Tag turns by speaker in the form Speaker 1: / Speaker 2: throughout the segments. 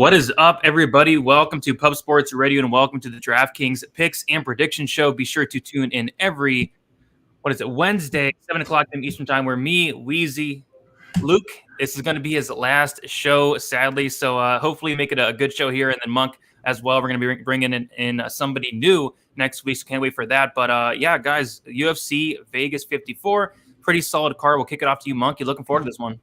Speaker 1: What is up, everybody? Welcome to Pub Sports Radio and welcome to the Draftkings Picks and Prediction Show. Be sure to tune in every, Wednesday, 7 o'clock Eastern Time, where me, Weezy, Luke, this is going to be his last show, sadly. So hopefully make it a good show here. And then Monk as well. We're going to be bringing in somebody new next week, so can't wait for that. But yeah, guys, UFC Vegas 54, pretty solid card. We'll kick it off to you, Monk. You looking forward to this one?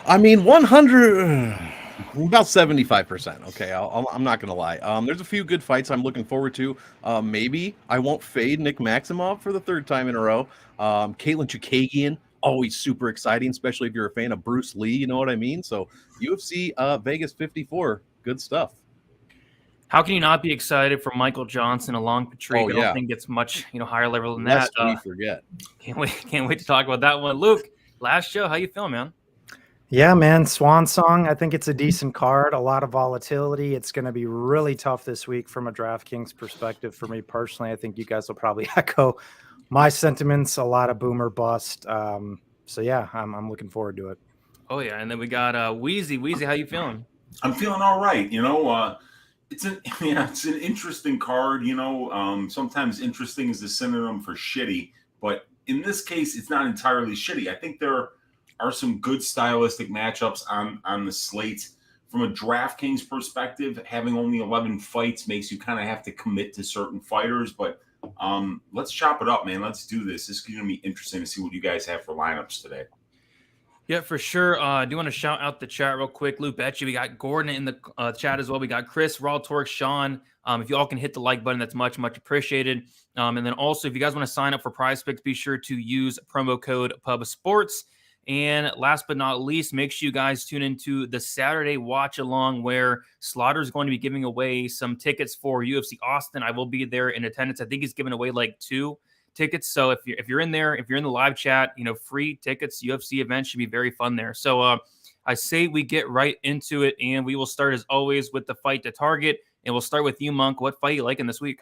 Speaker 2: I mean, 100, about 75%. Okay, I'm not going to lie. There's a few good fights I'm looking forward to. Maybe I won't fade Nick Maximov for the third time in a row. Caitlyn Chukagian, always super exciting, especially if you're a fan of Bruce Lee, you know what I mean? So UFC Vegas 54, good stuff.
Speaker 1: How can you not be excited for Michael Johnson along Patrick? I don't think it's much higher level than that.
Speaker 2: We forget.
Speaker 1: Can't wait to talk about that one. Luke, last show, how you feeling, man?
Speaker 3: Yeah, man, Swan Song. I think it's a decent card, a lot of volatility. It's going to be really tough this week from a DraftKings perspective. For me personally, I think you guys will probably echo my sentiments, a lot of boomer bust. So yeah, I'm looking forward to it.
Speaker 1: Oh yeah, and then we got Weezy. Weezy, how you feeling?
Speaker 4: I'm feeling all right. It's an interesting card. Sometimes interesting is the synonym for shitty, but in this case, it's not entirely shitty. I think there are some good stylistic matchups on the slate. From a DraftKings perspective, having only 11 fights makes you kind of have to commit to certain fighters, but let's chop it up, man. Let's do this. This is going to be interesting to see what you guys have for lineups today.
Speaker 1: Yeah, for sure. I do want to shout out the chat real quick. Lou Betchy, we got Gordon in the chat as well. We got Chris, Raw Torque, Sean. If you all can hit the like button, that's much, much appreciated. And then also, if you guys want to sign up for Prize Picks, be sure to use promo code PubSports. And last but not least, make sure you guys tune into the Saturday watch along where Slaughter is going to be giving away some tickets for UFC Austin. I will be there in attendance. I think he's giving away like 2 tickets. So if you're in there, if you're in the live chat, free tickets, UFC event should be very fun there. So I say we get right into it, and we will start as always with the fight to target. And we'll start with you, Monk. What fight you liking this week?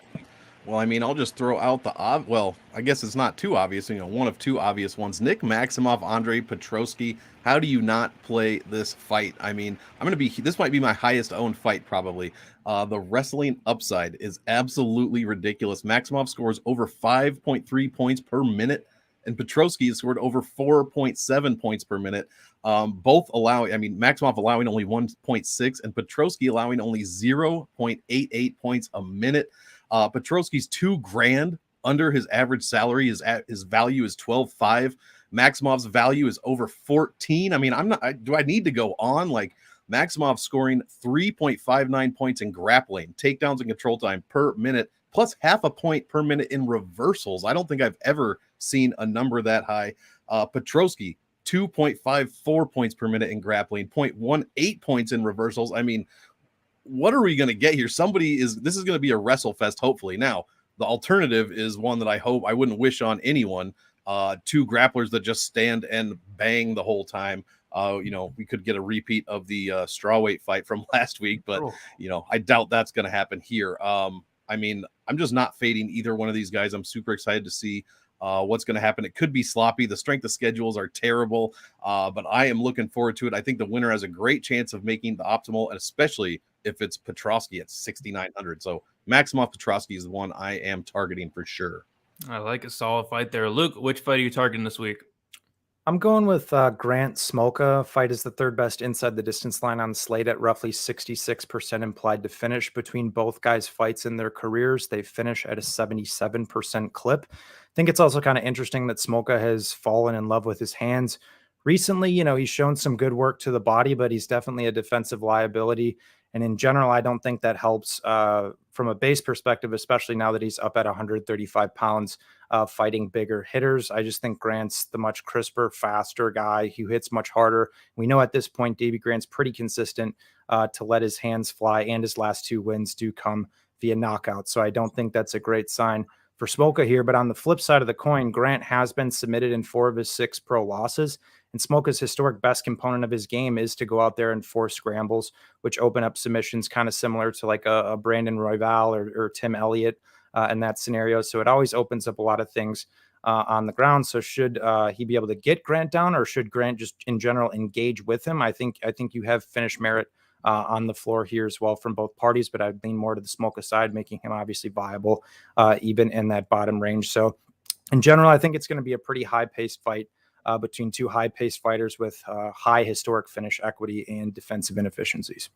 Speaker 2: Well, I mean, I'll just throw out I guess it's not too obvious, one of 2 obvious ones. Nick Maximov, Andre Petroski. How do you not play this fight? I mean, this might be my highest owned fight probably. The wrestling upside is absolutely ridiculous. Maximov scores over 5.3 points per minute, and Petroski has scored over 4.7 points per minute. Both Maximov allowing only 1.6 and Petroski allowing only 0.88 points a minute. Petroski's $2,000 under his average salary. His value is 12.5. Maximov's value is over 14. I mean, do I need to go on? Like, Maximov scoring 3.59 points in grappling, takedowns and control time per minute, plus half a point per minute in reversals. I don't think I've ever seen a number that high. Petroski, 2.54 points per minute in grappling, 0.18 points in reversals. I mean, what are we going to get here? This is going to be a wrestle fest, hopefully. Now, the alternative is one that I wouldn't wish on anyone. 2 grapplers that just stand and bang the whole time. We could get a repeat of the strawweight fight from last week, but I doubt that's going to happen here. I mean, I'm just not fading either one of these guys. I'm super excited to see what's going to happen. It could be sloppy. The strength of schedules are terrible, but I am looking forward to it. I think the winner has a great chance of making the optimal, and especially if it's Petroski at 6,900. So Maximov Petroski is the one I am targeting for sure.
Speaker 1: I like a solid fight there. Luke, which fight are you targeting this week?
Speaker 3: I'm going with Grant Smolka. Fight is the 3rd best inside the distance line on the slate at roughly 66% implied to finish. Between both guys' fights in their careers, they finish at a 77% clip. I think it's also kind of interesting that Smolka has fallen in love with his hands recently. He's shown some good work to the body, but he's definitely a defensive liability. And in general, I don't think that helps from a base perspective, especially now that he's up at 135 pounds, fighting bigger hitters. I just think Grant's the much crisper, faster guy who hits much harder. We know at this point, Davey Grant's pretty consistent to let his hands fly, and his last 2 wins do come via knockout. So I don't think that's a great sign for Smolka here. But on the flip side of the coin, Grant has been submitted in 4 of his 6 pro losses. And Smolka's historic best component of his game is to go out there and force scrambles, which open up submissions kind of similar to like a Brandon Royval or Tim Elliott in that scenario. So it always opens up a lot of things on the ground. So should he be able to get Grant down, or should Grant just in general engage with him? I think you have finished merit on the floor here as well from both parties, but I'd lean more to the Smolka side, making him obviously viable even in that bottom range. So in general, I think it's going to be a pretty high-paced fight between two high-paced fighters with high historic finish equity and defensive inefficiencies.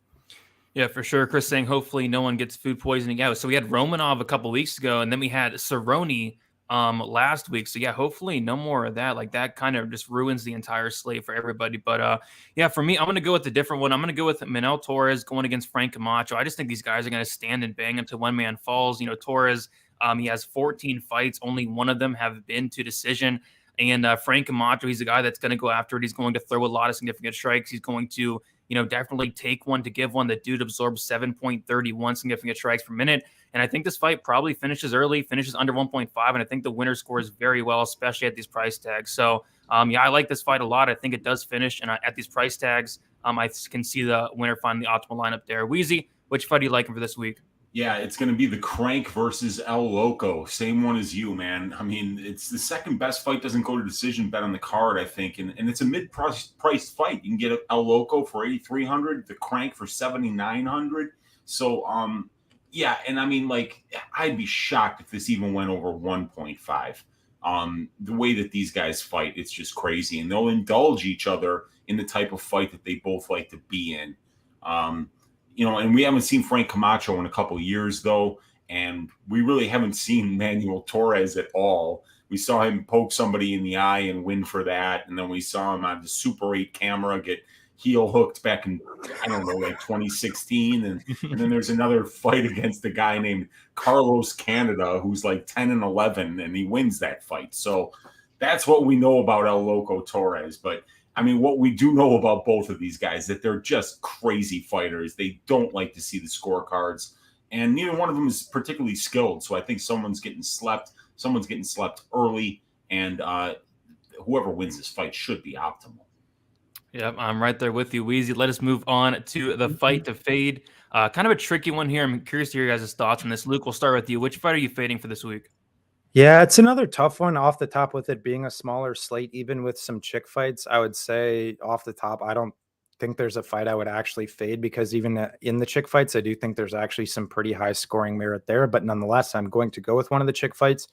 Speaker 1: Yeah, for sure. Chris saying hopefully no one gets food poisoning out. So we had Romanov a couple weeks ago, and then we had Cerrone last week. So yeah, hopefully no more of that. Like that kind of just ruins the entire slate for everybody. But yeah, for me, I'm going to go with a different one. I'm going to go with Manuel Torres going against Frank Camacho. I just think these guys are going to stand and bang until one man falls. You know, Torres, he has 14 fights. Only one of them have been to decision. And Frank Camacho, he's a guy that's going to go after it. He's going to throw a lot of significant strikes. He's going to, you know, definitely take one to give one. The dude absorbs 7.31 significant strikes per minute. And I think this fight probably finishes early, finishes under 1.5. And I think the winner scores very well, especially at these price tags. So, yeah, I like this fight a lot. I think it does finish. And at these price tags, I can see the winner find the optimal lineup there. Weezy, which fight are you liking for this week?
Speaker 4: Yeah, it's going to be the Crank versus El Loco. Same one as you, man. I mean, it's the second best fight doesn't go to decision bet on the card, I think. And it's a mid-priced fight. You can get El Loco for 8,300, the Crank for 7,900. So, yeah, and I mean, like, I'd be shocked if this even went over 1.5. The way that these guys fight, it's just crazy. And they'll indulge each other in the type of fight that they both like to be in. You know, and we haven't seen Frank Camacho in a couple of years, though, and we really haven't seen Manuel Torres at all. We saw him poke somebody in the eye and win for that, and then we saw him on the Super 8 camera get heel hooked back in, I don't know, like 2016, and then there's another fight against a guy named Carlos Canada, who's like 10-11, and he wins that fight. So that's what we know about El Loco Torres, but I mean, what we do know about both of these guys, that they're just crazy fighters. They don't like to see the scorecards, and neither one of them is particularly skilled. So I think someone's getting slept early, and whoever wins this fight should be optimal.
Speaker 1: Yep, I'm right there with you, Weezy. Let us move on to the fight to fade. Kind of a tricky one here. I'm curious to hear your guys' thoughts on this. Luke, we'll start with you. Which fight are you fading for this week?
Speaker 3: Yeah, it's another tough one off the top with it being a smaller slate, even with some chick fights. I would say off the top, I don't think there's a fight I would actually fade because even in the chick fights, I do think there's actually some pretty high scoring merit there. But nonetheless, I'm going to go with one of the chick fights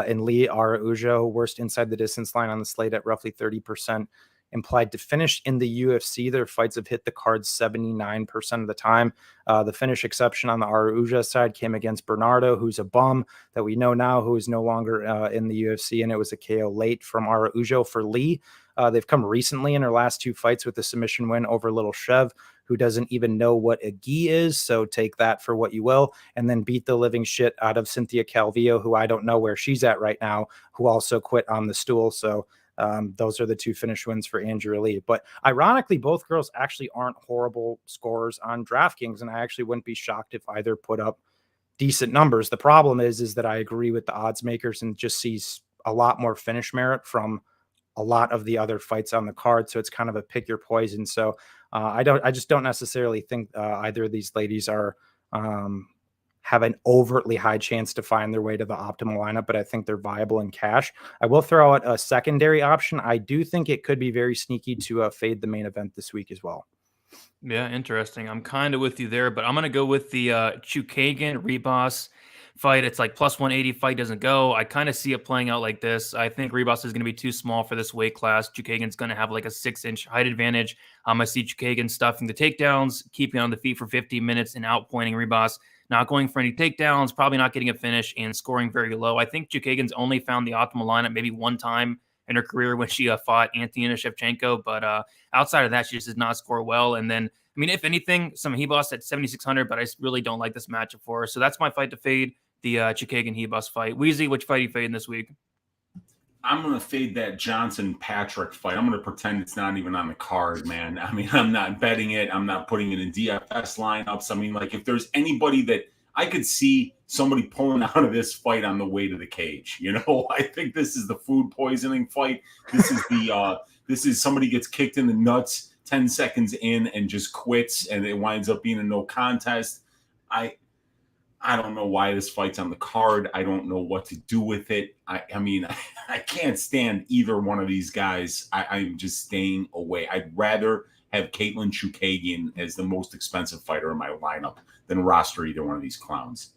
Speaker 3: in Lee Araújo, worst inside the distance line on the slate at roughly 30%. Implied to finish in the UFC. Their fights have hit the card 79% of the time. The finish exception on the Araújo side came against Bernardo, who's a bum that we know now, who is no longer in the UFC, and it was a KO late from Araújo for Lee. They've come recently in their last two fights with a submission win over Little Chev, who doesn't even know what a gi is, so take that for what you will, and then beat the living shit out of Cynthia Calvillo, who I don't know where she's at right now, who also quit on the stool. So those are the two finish wins for Andrea Lee. But ironically, both girls actually aren't horrible scorers on DraftKings, and I actually wouldn't be shocked if either put up decent numbers. The problem is that I agree with the odds makers and just sees a lot more finish merit from a lot of the other fights on the card. So it's kind of a pick your poison. So I just don't necessarily think either of these ladies are have an overtly high chance to find their way to the optimal lineup, but I think they're viable in cash. I will throw out a secondary option. I do think it could be very sneaky to fade the main event this week as well.
Speaker 1: Yeah, interesting. I'm kind of with you there, but I'm going to go with the Chookagian Ribas fight. It's like plus 180 fight doesn't go. I kind of see it playing out like this. I think Ribas is going to be too small for this weight class. Chookagian's going to have like a 6-inch height advantage. I see Chookagian stuffing the takedowns, keeping on the feet for 50 minutes and outpointing Ribas. Not going for any takedowns, probably not getting a finish, and scoring very low. I think Chookagian's only found the optimal lineup maybe one time in her career when she fought Antonina Shevchenko, but outside of that, she just does not score well. And then, I mean, if anything, some Ribas at 7,600, but I really don't like this matchup for her. So that's my fight to fade, the Chookagian Ribas fight. Weezy, which fight are you fading this week?
Speaker 4: I'm going to fade that Johnson-Patrick fight. I'm going to pretend it's not even on the card, man. I mean, I'm not betting it. I'm not putting it in DFS lineups. I mean, like, if there's anybody that I could see somebody pulling out of this fight on the way to the cage, you know, I think this is the food poisoning fight. This is this is somebody gets kicked in the nuts 10 seconds in and just quits, and it winds up being a no contest. I don't know why this fight's on the card. I don't know what to do with it. I mean, I can't stand either one of these guys. I'm just staying away. I'd rather have Caitlyn Chukagian as the most expensive fighter in my lineup than roster either one of these clowns.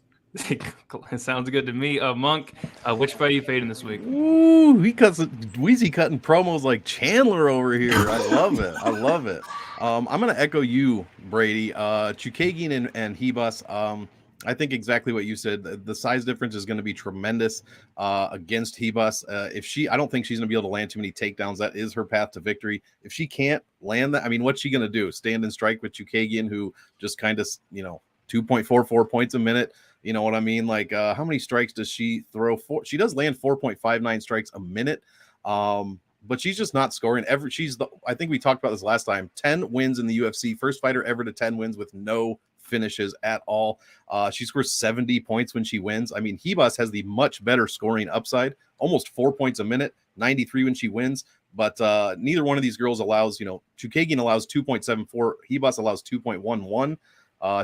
Speaker 1: Sounds good to me. Monk, which fight are you fading this week?
Speaker 2: Ooh, Weezy cutting promos like Chandler over here. I love it. I love it. I'm gonna echo you, Brady. Chookagian and Ribas. I think exactly what you said. The size difference is going to be tremendous against Ribas. I don't think she's going to be able to land too many takedowns. That is her path to victory. If she can't land that, I mean, what's she going to do? Stand and strike with Chookagian, who just kind of, 2.44 points a minute. You know what I mean? Like, how many strikes does she throw? She does land 4.59 strikes a minute. But she's just not scoring. I think we talked about this last time. 10 wins in the UFC. First fighter ever to 10 wins with no finishes at all. She scores 70 points when she wins. I mean, Ribas has the much better scoring upside, almost 4 points a minute, 93 when she wins. But neither one of these girls allows, Chookagian allows 2.74. Ribas allows 2.11.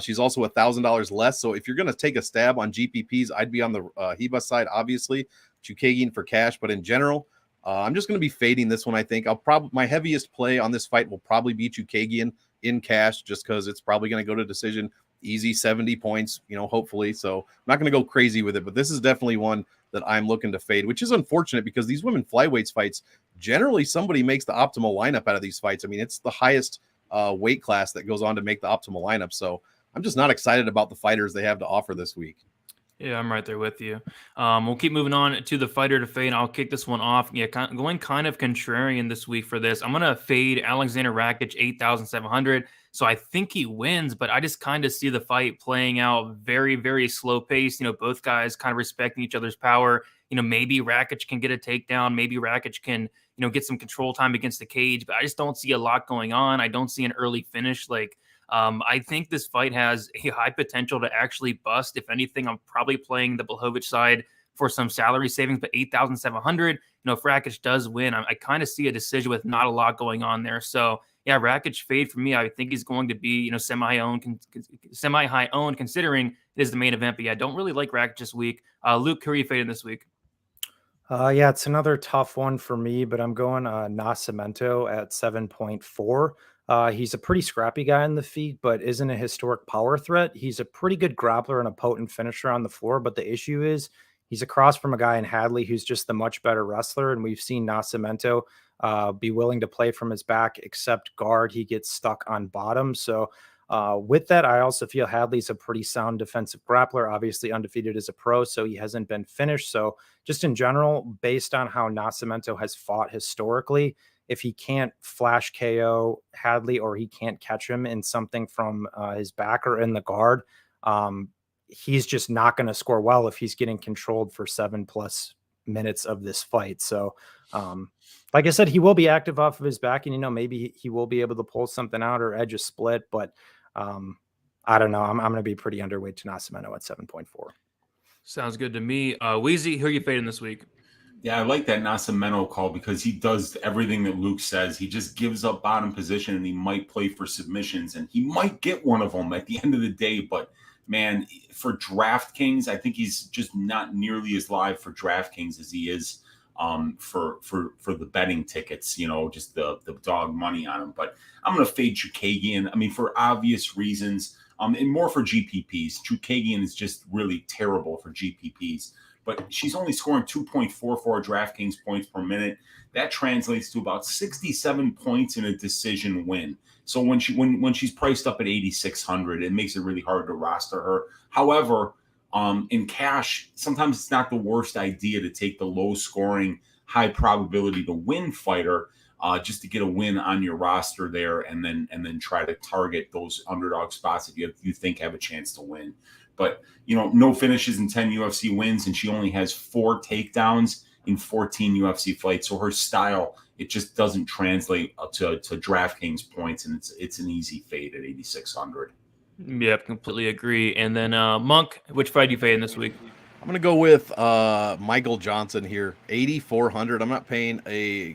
Speaker 2: She's also $1,000 less. So if you're going to take a stab on GPPs, I'd be on the Ribas side, obviously. Chookagian for cash. But in general, I'm just going to be fading this one. I think my heaviest play on this fight will probably be Chookagian in cash, just because it's probably going to go to decision, easy 70 points, hopefully. So I'm not going to go crazy with it, but this is definitely one that I'm looking to fade, which is unfortunate because these women flyweights fights, generally somebody makes the optimal lineup out of these fights. I mean, it's the highest weight class that goes on to make the optimal lineup. So I'm just not excited about the fighters they have to offer this week.
Speaker 1: Yeah, I'm right there with you. We'll keep moving on to the fighter to fade. I'll kick this one off. Yeah, going kind of contrarian this week for this. I'm going to fade Aleksandar Rakić 8,700. So I think he wins, but I just kind of see the fight playing out very, very slow pace. Both guys kind of respecting each other's power. Maybe Rakić can get a takedown. Maybe Rakić can, get some control time against the cage, but I just don't see a lot going on. I don't see an early finish. I think this fight has a high potential to actually bust. If anything, I'm probably playing the Błachowicz side for some salary savings, but 8,700, if Rakić does win, I kind of see a decision with not a lot going on there. So yeah, Rakić fade for me. I think he's going to be, semi-high owned considering it is the main event, but yeah, I don't really like Rakić this week. Luke, who are you fading this week?
Speaker 3: Yeah, it's another tough one for me, but I'm going Nascimento at 7.4. He's a pretty scrappy guy in the feet, but isn't a historic power threat. He's a pretty good grappler and a potent finisher on the floor. But the issue is he's across from a guy in Hadley who's just the much better wrestler. And we've seen Nascimento be willing to play from his back, except guard. He gets stuck on bottom. So with that, I also feel Hadley's a pretty sound defensive grappler, obviously undefeated as a pro, so he hasn't been finished. So just in general, based on how Nascimento has fought historically, if he can't flash KO Hadley or he can't catch him in something from his back or in the guard, he's just not going to score well if he's getting controlled for 7+ minutes of this fight. So, like I said, he will be active off of his back, and maybe he will be able to pull something out or edge a split. But I don't know. I'm going to be pretty underweight to Nascimento at 7.4.
Speaker 1: Sounds good to me. Weezy, who are you fading this week?
Speaker 4: Yeah, I like that Nascimento call because he does everything that Luke says. He just gives up bottom position and he might play for submissions and he might get one of them at the end of the day. But man, for Draftkings, I think he's just not nearly as live for Draftkings as he is for the betting tickets, just the dog money on him. But I'm going to fade Chookagian. I mean, for obvious reasons, and more for GPPs. Chookagian is just really terrible for GPPs. But she's only scoring 2.44 DraftKings points per minute. That translates to about 67 points in a decision win. So when she's priced up at 8,600, it makes it really hard to roster her. However, in cash, sometimes it's not the worst idea to take the low-scoring, high probability to win fighter just to get a win on your roster there, and then try to target those underdog spots if you think have a chance to win. But, no finishes in 10 UFC wins, and she only has 4 takedowns in 14 UFC fights. So her style, it just doesn't translate to DraftKings points, and it's an easy fade at 8,600.
Speaker 1: Yep, completely agree. And then Monk, which fight are you fading this week?
Speaker 2: I'm going to go with Michael Johnson here, 8,400. I'm not paying a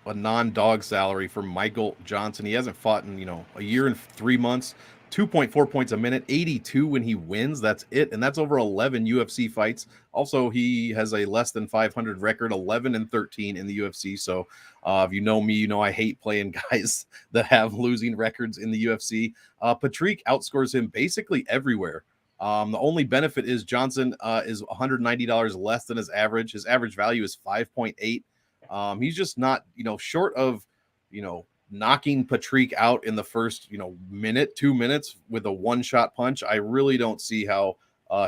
Speaker 2: non-dog salary for Michael Johnson. He hasn't fought in, a year and 3 months. 2.4 points a minute, 82 when he wins. That's it. And that's over 11 UFC fights. Also, he has a less than 500 record, 11-13 in the UFC. So if you know me, you know I hate playing guys that have losing records in the UFC. Patrick outscores him basically everywhere. The only benefit is Johnson is $190 less than his average. His average value is 5.8. He's just not, short of, knocking Patrick out in the first, minute, 2 minutes with a one-shot punch. I really don't see how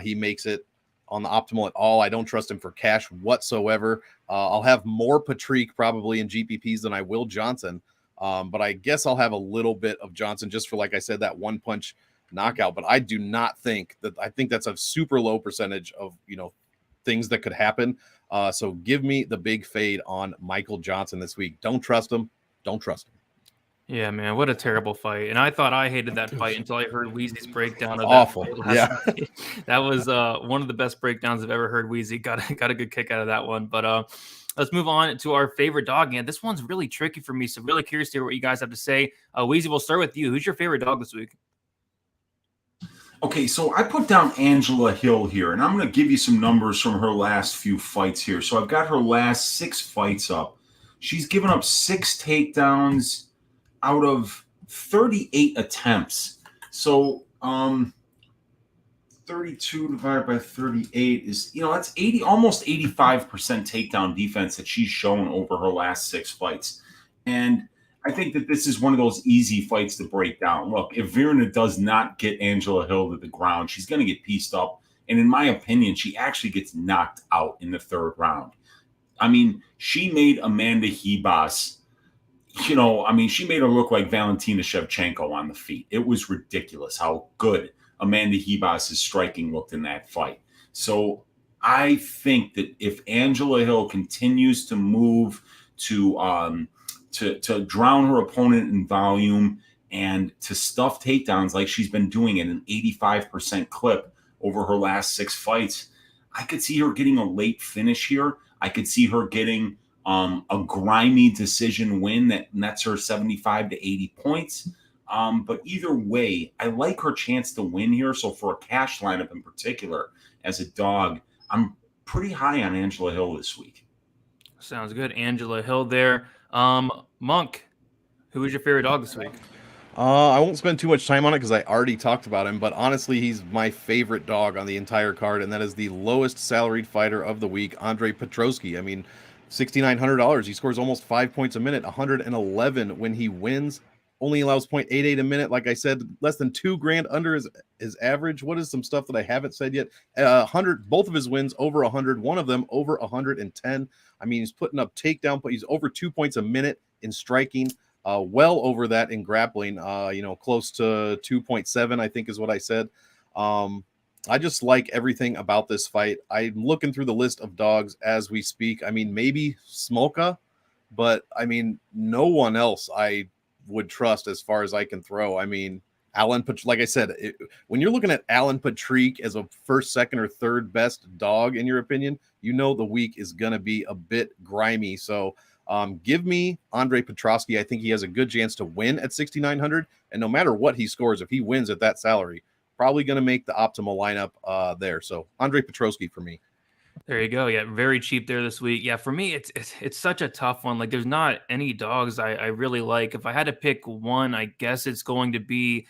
Speaker 2: he makes it on the optimal at all. I don't trust him for cash whatsoever. I'll have more Patrick probably in GPPs than I will Johnson. But I guess I'll have a little bit of Johnson just for, like I said, that one punch knockout. But I do not think that, I think that's a super low percentage of, things that could happen. So give me the big fade on Michael Johnson this week. Don't trust him. Don't trust him.
Speaker 1: Yeah, man, what a terrible fight. And I thought I hated that fight until I heard Weezy's breakdown of
Speaker 2: Awful.
Speaker 1: that fight last night. That was one of the best breakdowns I've ever heard. Weezy got a good kick out of that one. But let's move on to our favorite dog. And this one's really tricky for me, so really curious to hear what you guys have to say. Weezy, we'll start with you. Who's your favorite dog this week?
Speaker 4: Okay, so I put down Angela Hill here, and I'm going to give you some numbers from her last few fights here. So I've got her last 6 fights up. She's given up 6 takedowns out of 38 attempts. So 32 divided by 38 is, that's almost 85% takedown defense that she's shown over her last 6 fights. And I think that this is one of those easy fights to break down. Look, if Virna does not get Angela Hill to the ground, she's going to get pieced up. And in my opinion, she actually gets knocked out in the 3rd round. I mean, she made Amanda Ribas, she made her look like Valentina Shevchenko on the feet. It was ridiculous how good Amanda Ribas' striking looked in that fight. So I think that if Angela Hill continues to move to drown her opponent in volume and to stuff takedowns like she's been doing at an 85% clip over her last 6 fights, I could see her getting a late finish here. I could see her getting a grimy decision win that nets her 75 to 80 points. But either way, I like her chance to win here. So for a cash lineup in particular, as a dog, I'm pretty high on Angela Hill this week.
Speaker 1: Sounds good. Angela Hill there. Monk, who is your favorite dog this week?
Speaker 2: I won't spend too much time on it because I already talked about him, but honestly, he's my favorite dog on the entire card, and that is the lowest salaried fighter of the week, Andre Petroski. I mean, $6,900. He scores almost 5 points a minute, 111 when he wins. Only allows 0.88 a minute. Like I said, less than $2,000 under his average. What is some stuff that I haven't said yet? 100. Both of his wins over 100. One of them over 110. I mean, he's putting up takedown, but he's over 2 points a minute in striking. Well over that in grappling. Close to 2.7, I think is what I said. I just like everything about this fight. I'm looking through the list of dogs as we speak. I mean, maybe Smolka, but I mean, no one else I would trust as far as I can throw. I mean, Allan, like I said, when you're looking at Allan Patrick as a first, second, or third best dog, in your opinion, the week is going to be a bit grimy. So give me Andre Petroski. I think he has a good chance to win at 6,900. And no matter what he scores, if he wins at that salary, probably going to make the optimal lineup there. So Andre Petroski for me.
Speaker 1: There you go. Yeah, very cheap there this week. Yeah, for me, it's such a tough one. Like, there's not any dogs I really like. If I had to pick one, I guess it's going to be,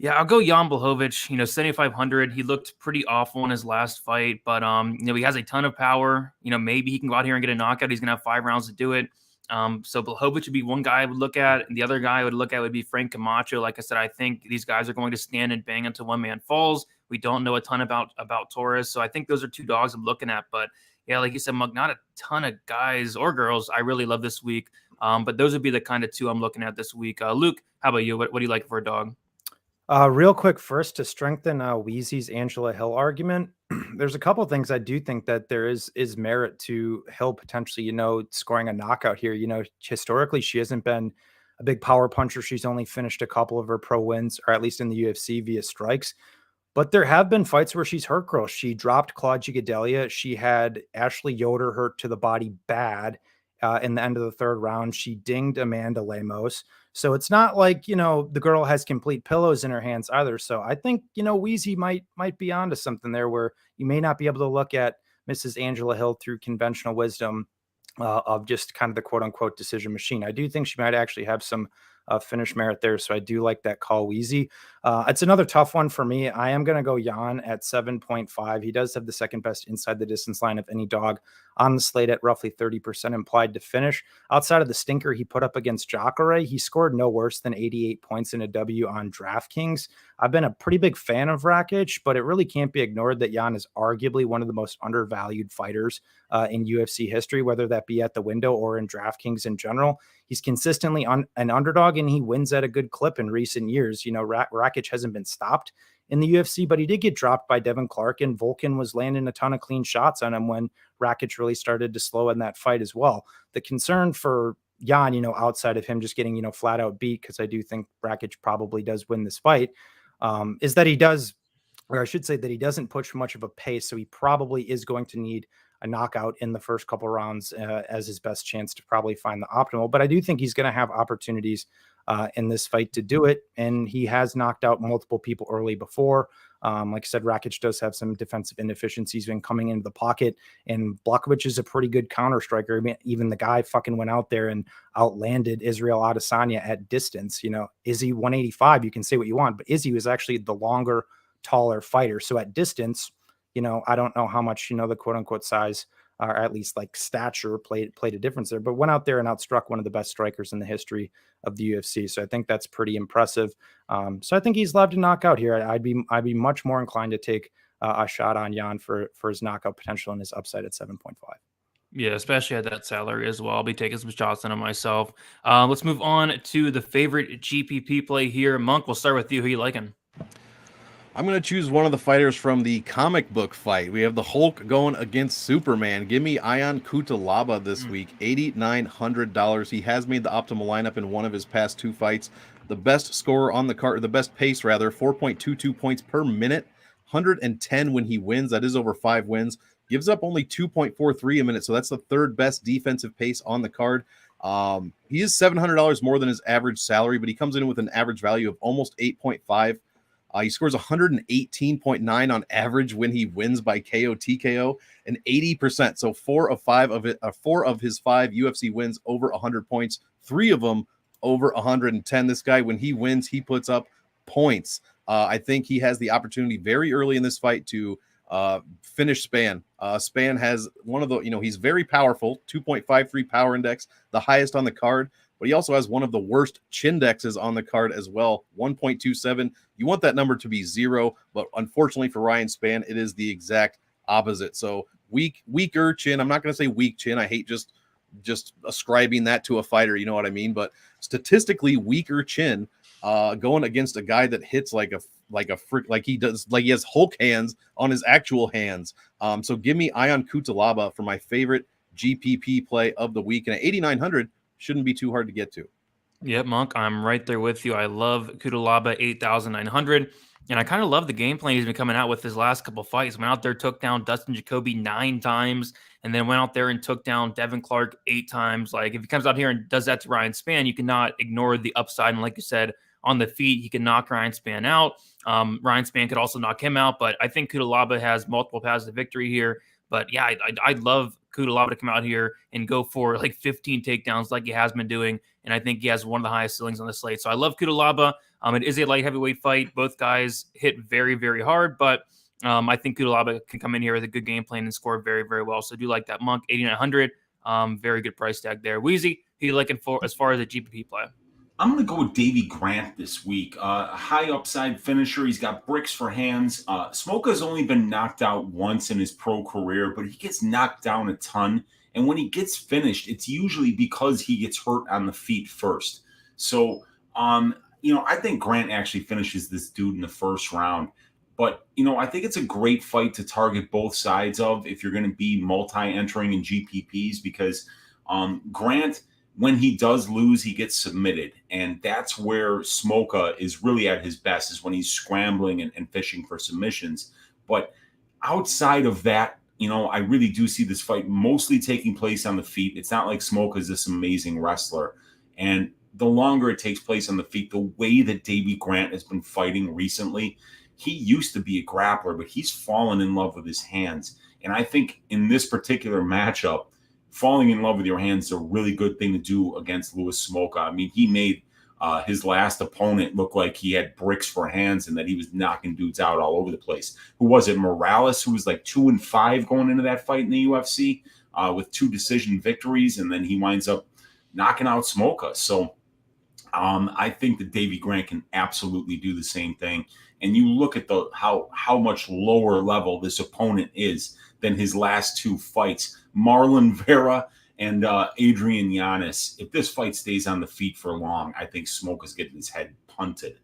Speaker 1: I'll go Jan Błachowicz. 7,500. He looked pretty awful in his last fight, but he has a ton of power. Maybe he can go out here and get a knockout. He's gonna have 5 rounds to do it. So Błachowicz would be one guy I would look at, and the other guy I would look at would be Frank Camacho. Like I said, I think these guys are going to stand and bang until one man falls. We don't know a ton about Torres, so I think those are 2 dogs I'm looking at. But yeah, like you said, Monk, not a ton of guys or girls I really love this week. But those would be the kind of 2 I'm looking at this week. Luke, how about you? What do you like for a dog?
Speaker 3: Real quick, first, to strengthen Weezy's Angela Hill argument, there's a couple of things I do think that there is merit to Hill potentially, scoring a knockout here. Historically, she hasn't been a big power puncher. She's only finished a couple of her pro wins, or at least in the UFC, via strikes. But there have been fights where she's hurt girls. She dropped Claudia Gadelha. She had Ashley Yoder hurt to the body bad in the end of the 3rd round. She dinged Amanda Lemos. So it's not like, the girl has complete pillows in her hands either. So I think, Weezy might be onto something there, where you may not be able to look at Mrs. Angela Hill through conventional wisdom of just kind of the quote unquote decision machine. I do think she might actually have some finish merit there. So I do like that call, Weezy. It's another tough one for me. I am going to go Jan at 7.5. He does have the second best inside the distance line of any dog on the slate at roughly 30% implied to finish. Outside of the stinker he put up against Jacare, he scored no worse than 88 points in a W on DraftKings. I've been a pretty big fan of Rakić, but it really can't be ignored that Jan is arguably one of the most undervalued fighters in UFC history, whether that be at the window or in DraftKings in general. He's consistently an underdog, and he wins at a good clip in recent years. Rakić hasn't been stopped in the UFC, but he did get dropped by Devin Clark, and Volkan was landing a ton of clean shots on him when Rakić really started to slow in that fight as well. The concern for Jan, outside of him just getting, flat out beat, because I do think Rakić probably does win this fight, is that he does, or I should say that he doesn't push much of a pace. So he probably is going to need a knockout in the first couple rounds as his best chance to probably find the optimal. But I do think he's going to have opportunities in this fight to do it. And he has knocked out multiple people early before. Like I said, Rakić does have some defensive inefficiencies when coming into the pocket, and Błachowicz is a pretty good counter striker. I mean, even the guy fucking went out there and outlanded Israel Adesanya at distance. Izzy 185, you can say what you want, but Izzy was actually the longer, taller fighter. So at distance, I don't know how much, the quote unquote size, or at least like stature played a difference there, but went out there and outstruck one of the best strikers in the history of the UFC. So I think that's pretty impressive. So I think he's allowed to knock out here. I'd be much more inclined to take a shot on Jan for his knockout potential and his upside at 7.5.
Speaker 1: Yeah, especially at that salary as well. I'll be taking some shots on him myself. Let's move on to the favorite GPP play here. Monk, we'll start with you. Who you liking?
Speaker 2: I'm going to choose one of the fighters from the comic book fight. We have the Hulk going against Superman. Give me Ion Cuțelaba this week, $8,900. He has made the optimal lineup in one of his past two fights. The best scorer on the card, or the best pace rather, 4.22 points per minute, 110 when he wins. That is over 5 wins. Gives up only 2.43 a minute, so that's the third best defensive pace on the card. He is $700 more than his average salary, but he comes in with an average value of almost 8.5. He scores 118.9 on average when he wins by KO TKO, and 80%. So 4 of his 5 UFC wins over 100 points, 3 of them over 110. This guy, when he wins, he puts up points. I think he has the opportunity very early in this fight to finish Spann. Spann has one of the, he's very powerful, 2.53 power index, the highest on the card. But he also has one of the worst chin-dexes on the card as well, 1.27. You want that number to be 0, but unfortunately for Ryan Spann, it is the exact opposite. So weaker chin. I'm not going to say weak chin. I hate just ascribing that to a fighter. You know what I mean? But statistically, weaker chin going against a guy that hits like he has Hulk hands on his actual hands. So give me Ion Cuțelaba for my favorite GPP play of the week, and at 8,900. Shouldn't be too hard to get to.
Speaker 1: Yep, Monk, I'm right there with you. I love Cuțelaba, 8,900. And I kind of love the game plan he's been coming out with his last couple fights. Went out there, took down Dustin Jacoby 9 times, and then went out there and took down Devin Clark 8 times. Like, if he comes out here and does that to Ryan Spann, you cannot ignore the upside. And like you said, on the feet, he can knock Ryan Spann out. Ryan Spann could also knock him out, but I think Cuțelaba has multiple paths to victory here. But yeah, I'd love Cuțelaba to come out here and go for like 15 takedowns like he has been doing. And I think he has one of the highest ceilings on the slate. So I love Cuțelaba. It is a light heavyweight fight. Both guys hit very, very hard, but I think Cuțelaba can come in here with a good game plan and score very, very well. So I do like that. Monk, 8,900. Very good price tag there. Weezy, who you looking for as far as a GPP play?
Speaker 4: I'm going to go with Davey Grant this week. High upside finisher. He's got bricks for hands. Smolka's only been knocked out once in his pro career, but he gets knocked down a ton. And when he gets finished, it's usually because he gets hurt on the feet first. So, I think Grant actually finishes this dude in the first round. But, I think it's a great fight to target both sides of if you're going to be multi-entering in GPPs, because Grant, when he does lose, he gets submitted. And that's where Smolka is really at his best, is when he's scrambling and fishing for submissions. But outside of that, I really do see this fight mostly taking place on the feet. It's not like Smolka is this amazing wrestler. And the longer it takes place on the feet, the way that Davey Grant has been fighting recently, he used to be a grappler, but he's fallen in love with his hands. And I think in this particular matchup, falling in love with your hands is a really good thing to do against Louis Smolka. I mean, he made his last opponent look like he had bricks for hands and that he was knocking dudes out all over the place. Who was it? Morales, who was like 2-5 going into that fight in the UFC with 2 decision victories, and then he winds up knocking out Smolka. So I think that Davey Grant can absolutely do the same thing. And you look at how much lower level this opponent is than his last 2 fights. Marlon Vera and Adrian Yanez. If this fight stays on the feet for long, I think Smolka's getting his head punted.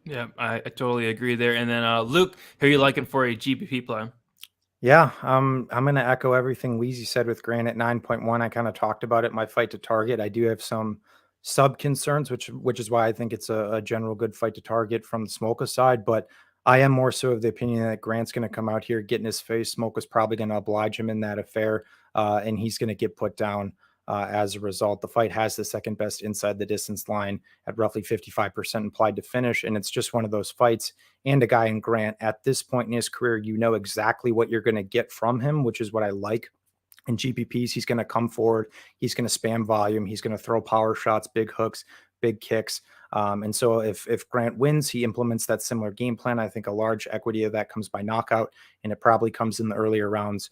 Speaker 1: Yeah, I totally agree there. And then Luke, who are you liking for a GPP play?
Speaker 3: Yeah, I'm going to echo everything Weezy said with Grant at 9.1. I kind of talked about it, my fight to target. I do have some sub concerns, which is why I think it's a general good fight to target from the Smolka side. But I am more so of the opinion that Grant's going to come out here, get in his face. Smolka's probably going to oblige him in that affair, and he's going to get put down as a result. The fight has the second best inside the distance line at roughly 55% implied to finish, and it's just one of those fights. And a guy in Grant at this point in his career, you know exactly what you're going to get from him, which is what I like. In GPPs, he's going to come forward. He's going to spam volume. He's going to throw power shots, big hooks, big kicks. And so if Grant wins, he implements that similar game plan. I think a large equity of that comes by knockout, and it probably comes in the earlier rounds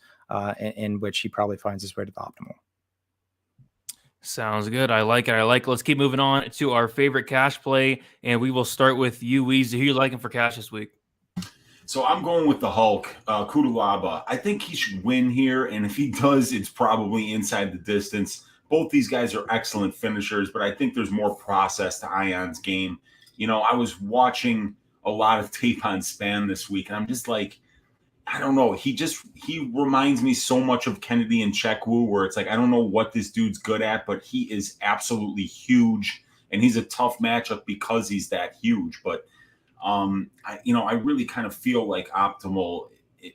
Speaker 3: in which he probably finds his way to the optimal.
Speaker 1: Sounds good. I like it. Let's keep moving on to our favorite cash play, and we will start with you, Weezy. Who you liking for cash this week?
Speaker 4: So I'm going with the Hulk, Cuțelaba. I think he should win here, and if he does, it's probably inside the distance. Both these guys are excellent finishers, but I think there's more process to Ion's game. You know, I was watching a lot of tape on Spann this week, and I'm just like, I don't know. He reminds me so much of Kennedy and Chekwu, where it's like, I don't know what this dude's good at, but he is absolutely huge, and he's a tough matchup because he's that huge. But I really kind of feel like optimal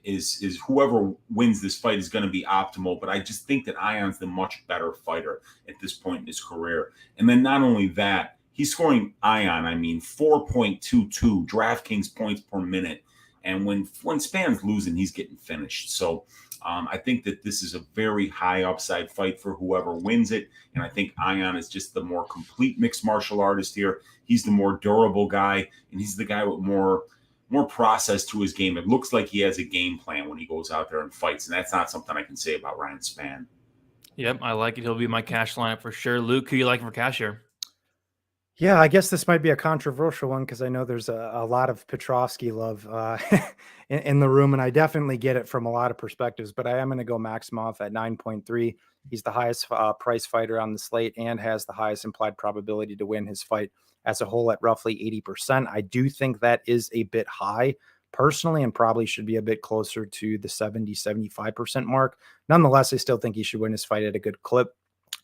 Speaker 4: is whoever wins this fight is going to be optimal. But I just think that Ion's the much better fighter at this point in his career. And then not only that, he's scoring 4.22 DraftKings points per minute. And when Spann's losing, he's getting finished. So I think that this is a very high upside fight for whoever wins it. And I think Ion is just the more complete mixed martial artist here. He's the more durable guy, and he's the guy with more process to his game. It looks like he has a game plan when he goes out there and fights, and that's not something I can say about Ryan Spann.
Speaker 1: Yep, I like it. He'll be my cash lineup for sure. Luke, who you liking for cash here?
Speaker 3: Yeah, I guess this might be a controversial one because I know there's a lot of Petrovsky love in the room, and I definitely get it from a lot of perspectives, but I am going to go Maximov at 9.3. He's the highest price fighter on the slate and has the highest implied probability to win his fight as a whole at roughly 80%. I do think that is a bit high personally and probably should be a bit closer to the 70-75% mark. Nonetheless, I still think he should win his fight at a good clip.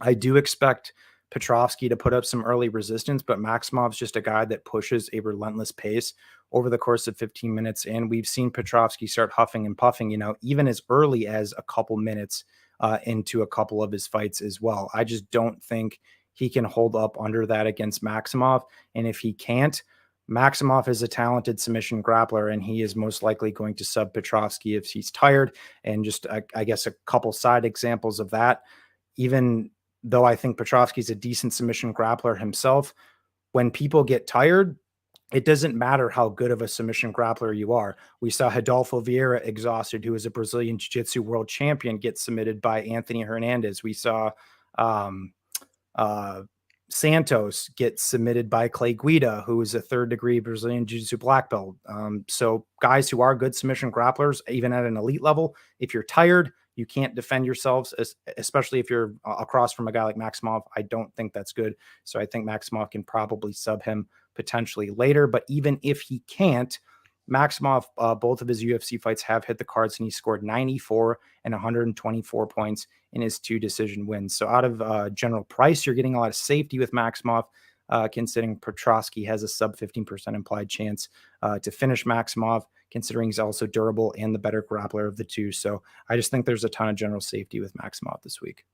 Speaker 3: I do expect Petrovsky to put up some early resistance, but Maximov's just a guy that pushes a relentless pace over the course of 15 minutes. And we've seen Petrovsky start huffing and puffing, even as early as a couple minutes into a couple of his fights as well. I just don't think he can hold up under that against Maximov. And if he can't, Maximov is a talented submission grappler, and he is most likely going to sub Petrovsky if he's tired. And just, I guess, a couple side examples of that, even though I think Petrovsky's a decent submission grappler himself, when people get tired, it doesn't matter how good of a submission grappler you are. We saw Rodolfo Vieira exhausted, who is a Brazilian Jiu-Jitsu world champion, get submitted by Anthony Hernandez. We saw Santos get submitted by Clay Guida, who is a third-degree Brazilian Jiu-Jitsu black belt. So guys who are good submission grapplers, even at an elite level, if you're tired, you can't defend yourselves, especially if you're across from a guy like Maximov. I don't think that's good. So I think Maximov can probably sub him potentially later. But even if he can't, Maximov, both of his UFC fights have hit the cards, and he scored 94 and 124 points in his 2 decision wins. So out of general price, you're getting a lot of safety with Maximov, considering Petrovsky has a sub 15% implied chance to finish Maximov, considering he's also durable and the better grappler of the two. So I just think there's a ton of general safety with Maximov this week.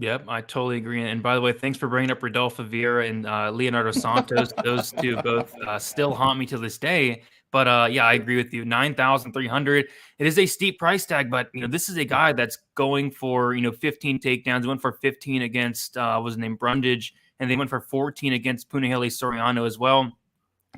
Speaker 1: Yep, I totally agree. And by the way, thanks for bringing up Rodolfo Vieira and Leonardo Santos. Those two both still haunt me to this day. But yeah, I agree with you. 9,300. It is a steep price tag, but this is a guy that's going for 15 takedowns. He went for 15 against what was his name, Brundage, and they went for 14 against Punahele Soriano as well.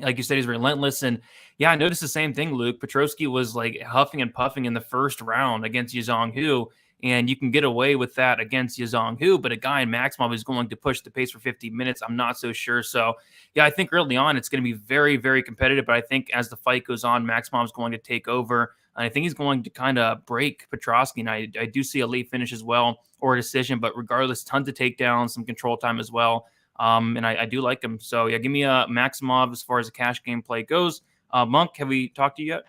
Speaker 1: Like you said, he's relentless. And yeah, I noticed the same thing, Luke. Petrosky was like huffing and puffing in the first round against Yu Zhang Hu. And you can get away with that against Yu Zhang Hu, but a guy in Maximov is going to push the pace for 50 minutes. I'm not so sure. So, yeah, I think early on it's going to be very, very competitive. But I think as the fight goes on, Maximov is going to take over. And I think he's going to kind of break Petrosky. And I do see a late finish as well or a decision. But regardless, tons of takedowns, some control time as well. And I do like him. So, yeah, give me a Maximov as far as the cash game play goes. Monk, have we talked to you yet?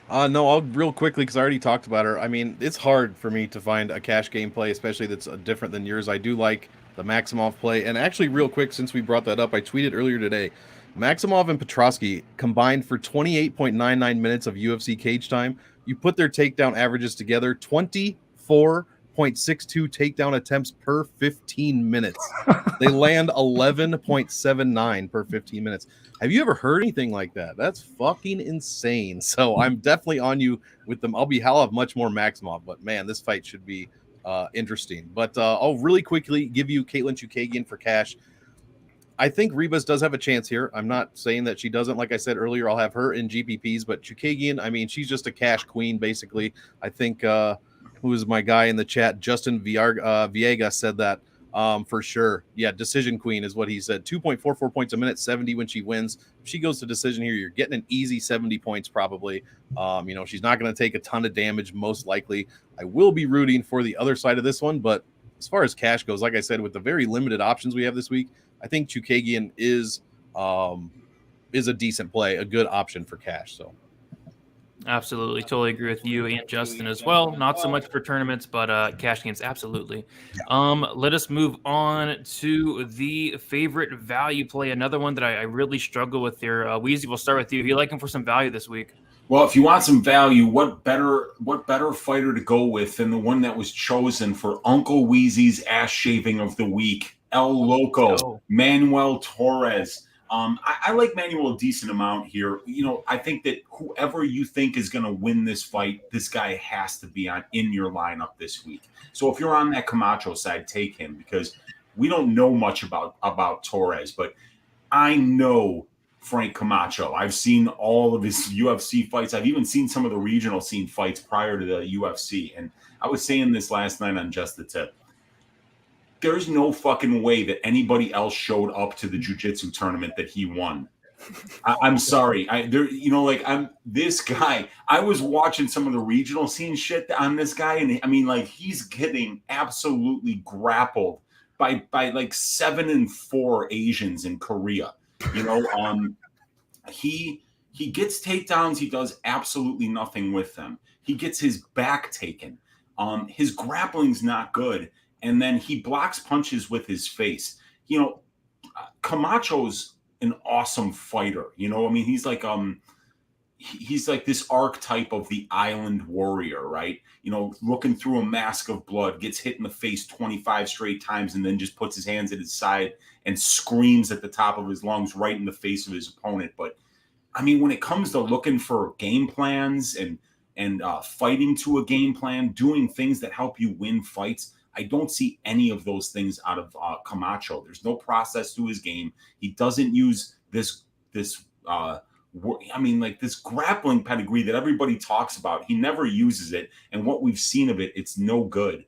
Speaker 2: No, I'll real quickly because I already talked about her. I mean, it's hard for me to find a cash game play, especially that's different than yours. I do like the Maximov play. And actually, real quick, since we brought that up, I tweeted earlier today, Maximov and Petrosky combined for 28.99 minutes of UFC cage time. You put their takedown averages together, 24.62 takedown attempts per 15 minutes. They land 11.79 per 15 minutes. Have you ever heard anything like that? That's fucking insane. So I'm definitely on you with them. I'll have much more Maximov, but man, this fight should be interesting. But I'll really quickly give you Caitlyn Chukagian for cash. I think Ribas does have a chance here. I'm not saying that she doesn't. Like I said earlier, I'll have her in GPPs, but Chookagian, I mean, she's just a cash queen, basically. I think, who is my guy in the chat? Justin Villegas said that for sure. Yeah, decision queen is what he said. 2.44 points a minute, 70 when she wins. If she goes to decision here, you're getting an easy 70 points probably. She's not going to take a ton of damage, most likely. I will be rooting for the other side of this one, but as far as cash goes, like I said, with the very limited options we have this week, I think Chookagian is a decent play, a good option for cash. So
Speaker 1: absolutely, totally agree with you and Justin as well. Not so much for tournaments, but cash games, absolutely. Yeah. Let us move on to the favorite value play. Another one that I really struggle with here. Weezy, we'll start with you. Are you looking for some value this week?
Speaker 4: Well, if you want some value, what better fighter to go with than the one that was chosen for Uncle Weezy's ass shaving of the week? El Loco, Manuel Torres. I like Manuel a decent amount here. I think that whoever you think is going to win this fight, this guy has to be in your lineup this week. So if you're on that Camacho side, take him because we don't know much about Torres, but I know Frank Camacho. I've seen all of his UFC fights. I've even seen some of the regional scene fights prior to the UFC. And I was saying this last night on Just the Tip. There's no fucking way that anybody else showed up to the jiu-jitsu tournament that he won. I'm sorry. This guy. I was watching some of the regional scene shit on this guy, and I mean, like, he's getting absolutely grappled by like 7 and 4 Asians in Korea. He gets takedowns. He does absolutely nothing with them. He gets his back taken. His grappling's not good. And then he blocks punches with his face. Camacho's an awesome fighter. He's like this archetype of the island warrior, right? Looking through a mask of blood, gets hit in the face 25 straight times, and then just puts his hands at his side and screams at the top of his lungs right in the face of his opponent. But I mean, when it comes to looking for game plans and fighting to a game plan, doing things that help you win fights, I don't see any of those things out of Camacho. There's no process to his game. He doesn't use this grappling pedigree that everybody talks about. He never uses it. And what we've seen of it, it's no good.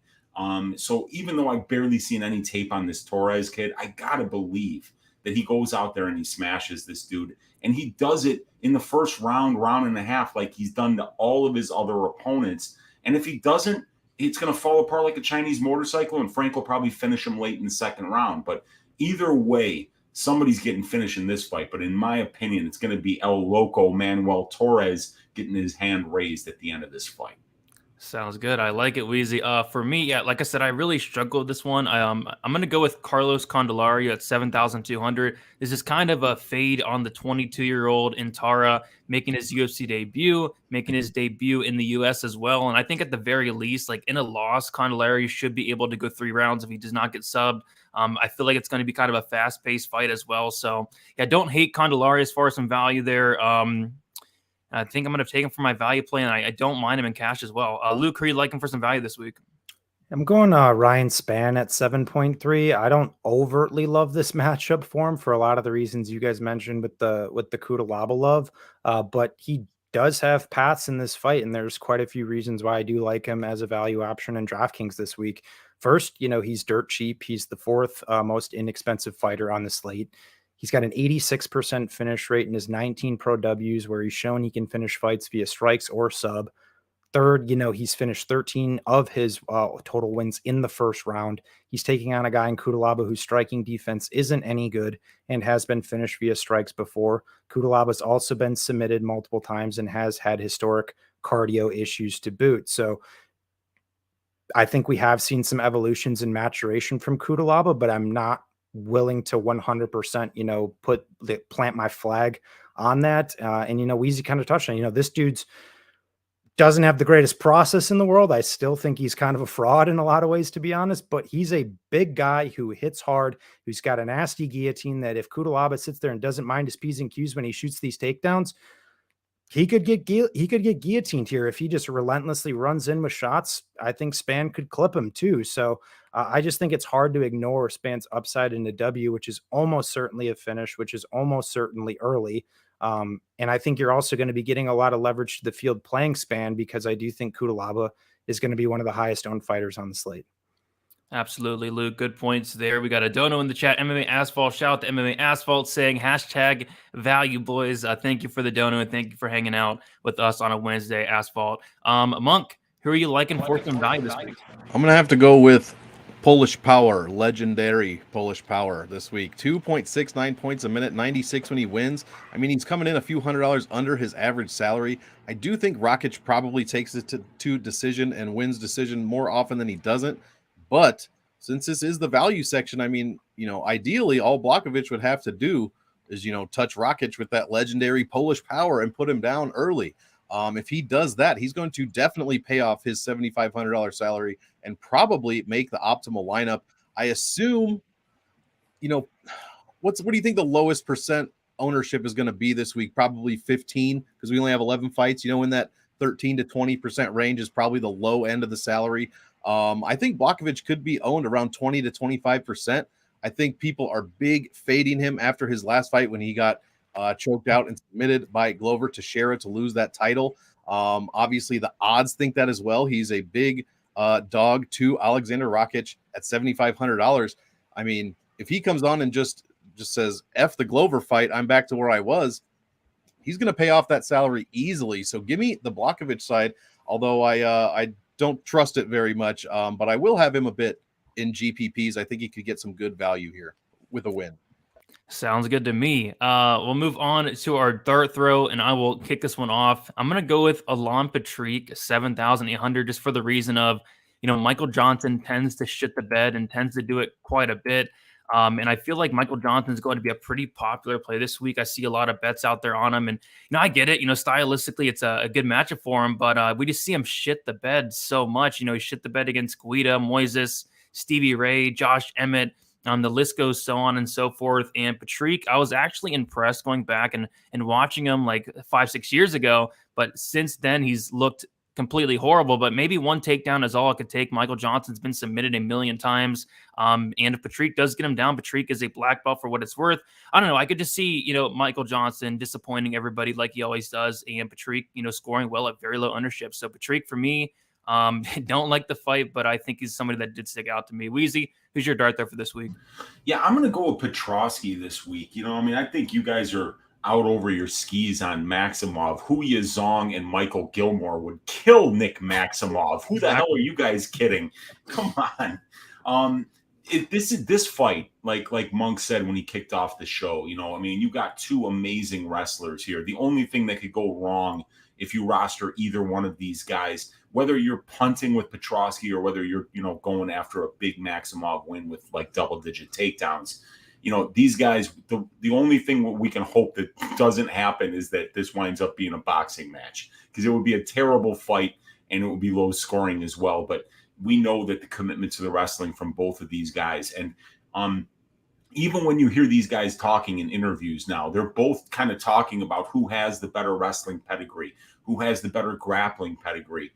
Speaker 4: So even though I've barely seen any tape on this Torres kid, I got to believe that he goes out there and he smashes this dude. And he does it in the first round and a half, like he's done to all of his other opponents. And if he doesn't, it's going to fall apart like a Chinese motorcycle, and Frank will probably finish him late in the second round. But either way, somebody's getting finished in this fight. But in my opinion, it's going to be El Loco Manuel Torres getting his hand raised at the end of this fight.
Speaker 1: Sounds good. I like it, Weezy. For me, yeah, like I said, I really struggled with this one. I'm gonna go with Carlos Candelario at 7,200. This is kind of a fade on the 22-year-old in Taira, making his UFC debut, making his debut in the US as well. And I think at the very least, like in a loss, Candelario should be able to go 3 rounds if he does not get subbed. I feel like it's going to be kind of a fast-paced fight as well. So yeah, don't hate Candelario as far as some value there. I think I'm going to take him for my value play, and I don't mind him in cash as well. Luke, who are you liking for some value this week?
Speaker 3: I'm going Ryan Spann at 7.3. I don't overtly love this matchup for him for a lot of the reasons you guys mentioned with the Cuțelaba love, but he does have paths in this fight, and there's quite a few reasons why I do like him as a value option in DraftKings this week. First, he's dirt cheap. He's the fourth most inexpensive fighter on the slate. He's got an 86% finish rate in his 19 pro Ws, where he's shown he can finish fights via strikes or sub. Third, he's finished 13 of his total wins in the first round. He's taking on a guy in Cuțelaba whose striking defense isn't any good and has been finished via strikes before. Cuțelaba's also been submitted multiple times and has had historic cardio issues to boot. So I think we have seen some evolutions in maturation from Cuțelaba, but I'm not willing to 100%, plant my flag on that. And Weezy kind of touched on, this dude's doesn't have the greatest process in the world. I still think he's kind of a fraud in a lot of ways, to be honest, but he's a big guy who hits hard, who's got a nasty guillotine that if Cuțelaba sits there and doesn't mind his P's and Q's when he shoots these takedowns, he could get guillotined here. If he just relentlessly runs in with shots, I think Spann could clip him too. So I just think it's hard to ignore Spann's upside in the W, which is almost certainly a finish, which is almost certainly early. And I think you're also going to be getting a lot of leverage to the field playing Spann, because I do think Cuțelaba is going to be one of the highest owned fighters on the slate.
Speaker 1: Absolutely, Luke. Good points there. We got a dono in the chat. MMA Asphalt. Shout out to MMA Asphalt saying #value boys. Thank you for the dono and thank you for hanging out with us on a Wednesday, Asphalt. Monk, who are you liking for some value this week?
Speaker 2: I'm going to have to go with Polish Power, legendary Polish Power this week. 2.69 points a minute, 96 when he wins. I mean, he's coming in a few $100 under his average salary. I do think Rakić probably takes it to decision and wins decision more often than he doesn't. But since this is the value section, I mean, ideally all Błachowicz would have to do is, touch Rakić with that legendary Polish Power and put him down early. If he does that, he's going to definitely pay off his $7,500 salary and probably make the optimal lineup. I assume, what do you think the lowest percent ownership is going to be this week? Probably 15, because we only have 11 fights. In that 13 to 20% range is probably the low end of the salary. I think Błachowicz could be owned around 20 to 25%. I think people are big fading him after his last fight when he got choked out and submitted by Glover Teixeira to lose that title. Obviously, the odds think that as well. He's a big dog to Aleksandar Rakić at $7,500. I mean, if he comes on and just says, F the Glover fight, I'm back to where I was, he's going to pay off that salary easily. So give me the Błachowicz side, although I don't trust it very much, but I will have him a bit in GPPs. I think he could get some good value here with a win.
Speaker 1: Sounds good to me. We'll move on to our dart throw, and I will kick this one off. I'm going to go with Allan Patrick, 7,800, just for the reason of, Michael Johnson tends to shit the bed and tends to do it quite a bit. And I feel like Michael Johnson is going to be a pretty popular play this week. I see a lot of bets out there on him, and I get it. Stylistically, it's a good matchup for him, but we just see him shit the bed so much. He shit the bed against Guida, Moises, Stevie Ray, Josh Emmett. The list goes so on and so forth. And Patrick, I was actually impressed going back and watching him like 5-6 years ago. But since then, he's looked completely horrible. But maybe one takedown is all it could take. Michael Johnson's been submitted a million times. And if Patrick does get him down, Patrick is a black belt for what it's worth. I don't know. I could just see, Michael Johnson disappointing everybody like he always does. And Patrick, scoring well at very low ownership. So Patrick, for me, don't like the fight, but I think he's somebody that did stick out to me. Weezy, who's your dart there for this week?
Speaker 4: Yeah, I'm going to go with Petrosky this week. I think you guys are out over your skis on Maximov. Huya Zong and Michael Gilmore would kill Nick Maximov. Who the hell are you guys kidding? Come on. This fight, like Monk said when he kicked off the show, you got two amazing wrestlers here. The only thing that could go wrong if you roster either one of these guys, whether you're punting with Petroski or whether you're, going after a big Maximov win with like double-digit takedowns. These guys, the only thing we can hope that doesn't happen is that this winds up being a boxing match, because it would be a terrible fight and it would be low scoring as well. But we know that the commitment to the wrestling from both of these guys, and even when you hear these guys talking in interviews now, they're both kind of talking about who has the better wrestling pedigree, who has the better grappling pedigree.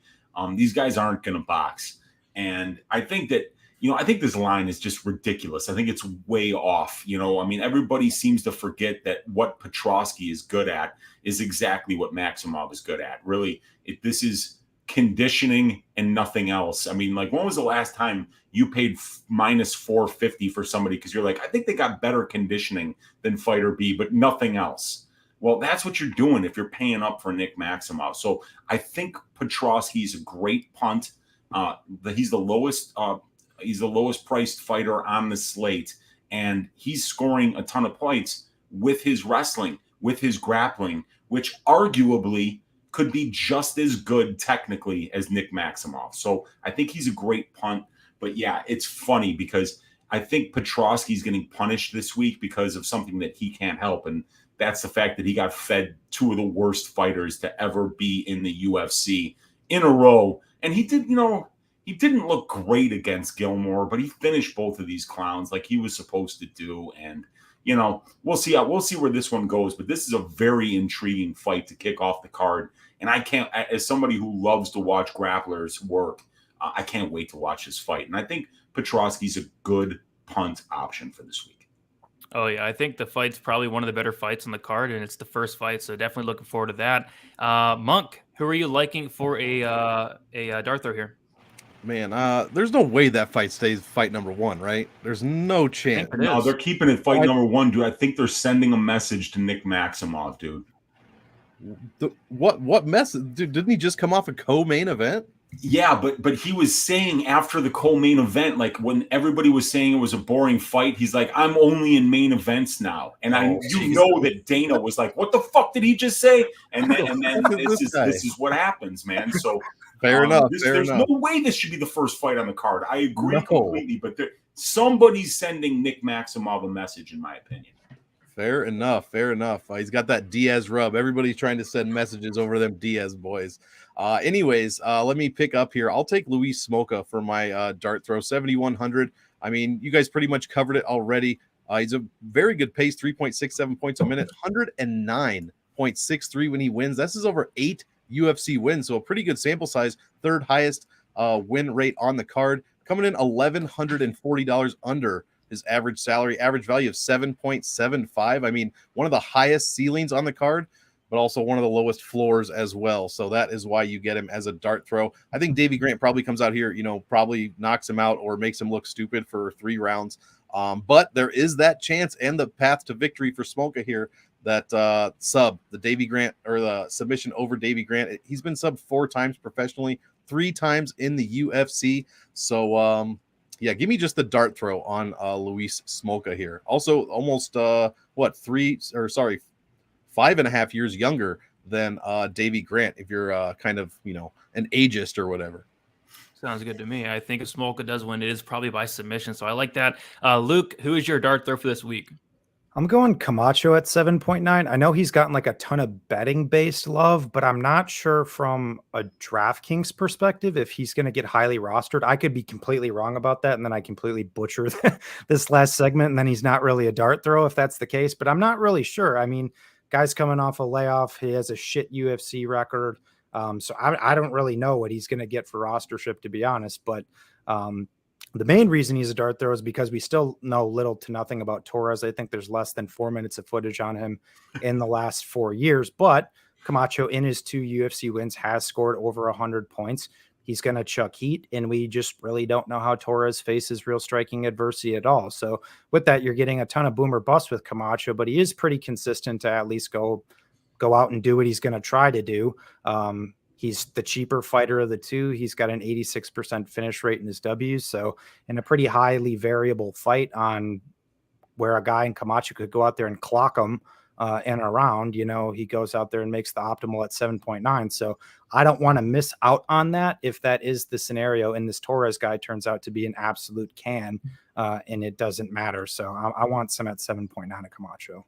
Speaker 4: These guys aren't going to box. And I think that, I think this line is just ridiculous. I think it's way off. Everybody seems to forget that what Petroski is good at is exactly what Maximov is good at. Really, this is conditioning and nothing else. When was the last time you paid minus 450 for somebody because you're like, I think they got better conditioning than fighter B, but nothing else? Well, that's what you're doing if you're paying up for Nick Maximov. So I think Petroski's a great punt. He's the lowest priced fighter on the slate, and he's scoring a ton of points with his wrestling, with his grappling, which arguably could be just as good technically as Nick Maximov. So I think he's a great punt. But yeah, it's funny because I think Petroski's getting punished this week because of something that he can't help. And that's the fact that he got fed two of the worst fighters to ever be in the UFC in a row. And he did, he didn't look great against Gilmore, but he finished both of these clowns like he was supposed to do. And, we'll see where this one goes. But this is a very intriguing fight to kick off the card. And I can't, as somebody who loves to watch grapplers work, I can't wait to watch this fight. And I think Petroski's a good punt option for this week.
Speaker 1: Oh, yeah. I think the fight's probably one of the better fights on the card, and it's the first fight. So definitely looking forward to that. Monk, who are you liking for a dart throw here?
Speaker 2: Man, there's no way that fight stays fight number one, right? There's no chance.
Speaker 4: No, they're keeping it fight number one, dude. I think they're sending a message to Nick Maximov, dude.
Speaker 2: What message? Dude, didn't he just come off a co-main event?
Speaker 4: Yeah, but he was saying after the co-main event, like when everybody was saying it was a boring fight, he's like, I'm only in main events now. And know that Dana was like, what the fuck did he just say? And then this is what happens, man. So
Speaker 2: fair enough.
Speaker 4: There's no way this should be the first fight on the card. I agree completely, but somebody's sending Nick Maximov a message, in my opinion.
Speaker 2: Fair enough. He's got that Diaz rub. Everybody's trying to send messages over them Diaz boys. Anyways, let me pick up here. I'll take Luis Smolka for my dart throw, 7,100. You guys pretty much covered it already. He's a very good pace, 3.67 points a minute, 109.63 when he wins. This is over 8 UFC wins, so a pretty good sample size. Third highest win rate on the card, coming in $1,140 under his average salary, average value of 7.75. One of the highest ceilings on the card, but also one of the lowest floors as well. So that is why you get him as a dart throw. I think Davey Grant probably comes out here, probably knocks him out or makes him look stupid for 3 rounds. But there is that chance and the path to victory for Smolka here. That the Davey Grant or the submission over Davey Grant. He's been subbed 4 times professionally, 3 times in the UFC. So, yeah, give me just the dart throw on Luis Smolka here. Also, almost 5.5 years younger than Davey Grant, if you're kind of, an ageist or whatever.
Speaker 1: Sounds good to me. I think if Smolka does win, it is probably by submission. So I like that. Luke, who is your dart throw for this week?
Speaker 3: I'm going Camacho at 7.9. I know he's gotten like a ton of betting based love, but I'm not sure from a DraftKings perspective if he's going to get highly rostered. I could be completely wrong about that, and then I completely butcher this last segment, and then he's not really a dart throw if that's the case, but I'm not really sure. Guy's coming off a layoff. He has a shit UFC record. So I don't really know what he's going to get for rostership, to be honest, but the main reason he's a dart throw is because we still know little to nothing about Torres. I think there's less than 4 minutes of footage on him in the last 4 years, but Camacho in his 2 UFC wins has scored over 100 points. He's going to chuck heat, and we just really don't know how Torres faces real striking adversity at all. So with that, you're getting a ton of boom or bust with Camacho, but he is pretty consistent to at least go out and do what he's going to try to do. He's the cheaper fighter of the 2. He's got an 86% finish rate in his W's. So in a pretty highly variable fight on where a guy in Camacho could go out there and clock him and around, he goes out there and makes the optimal at 7.9. So I don't want to miss out on that if that is the scenario. And this Torres guy turns out to be an absolute can, and it doesn't matter. So I want some at 7.9 at Camacho.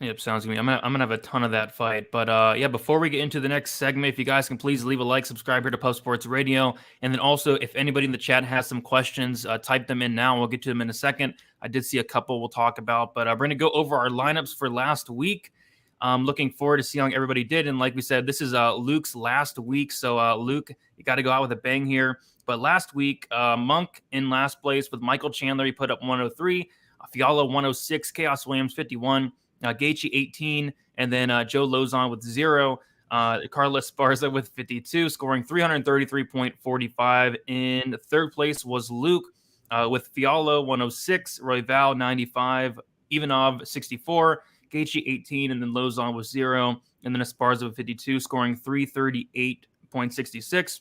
Speaker 1: Yep, sounds good. I'm gonna have a ton of that fight. But yeah, before we get into the next segment, if you guys can please leave a like, subscribe here to Puff Sports Radio. And then also, if anybody in the chat has some questions, type them in now. We'll get to them in a second. I did see a couple we'll talk about, but we're gonna go over our lineups for last week. Looking forward to seeing how everybody did. And like we said, this is Luke's last week. So Luke, you got to go out with a bang here. But last week, Monk in last place with Michael Chandler. He put up 103, Fiala 106, Chaos Williams 51, Gaethje 18, and then Joe Lozon with 0. Carlos Esparza with 52, scoring 333.45. In third place was Luke with Fiala 106, Royval 95, Ivanov 64, Gaethje 18, and then Lozon with 0, and then Esparza with 52, scoring 338.66.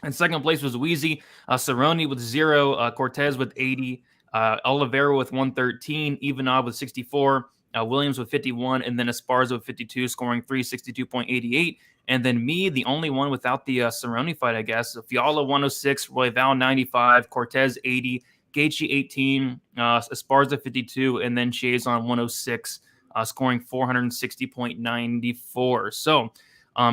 Speaker 1: And second place was Weezy, Cerrone with 0, Cortez with 80, Oliveira with 113, Ivanov with 64, Williams with 51, and then Esparza with 52, scoring 362.88. And then me, the only one without the Cerrone fight, I guess. Fiala 106, Royval 95, Cortez 80, Gaethje 18, Esparza 52, and then Chiazon 106, scoring 460.94. So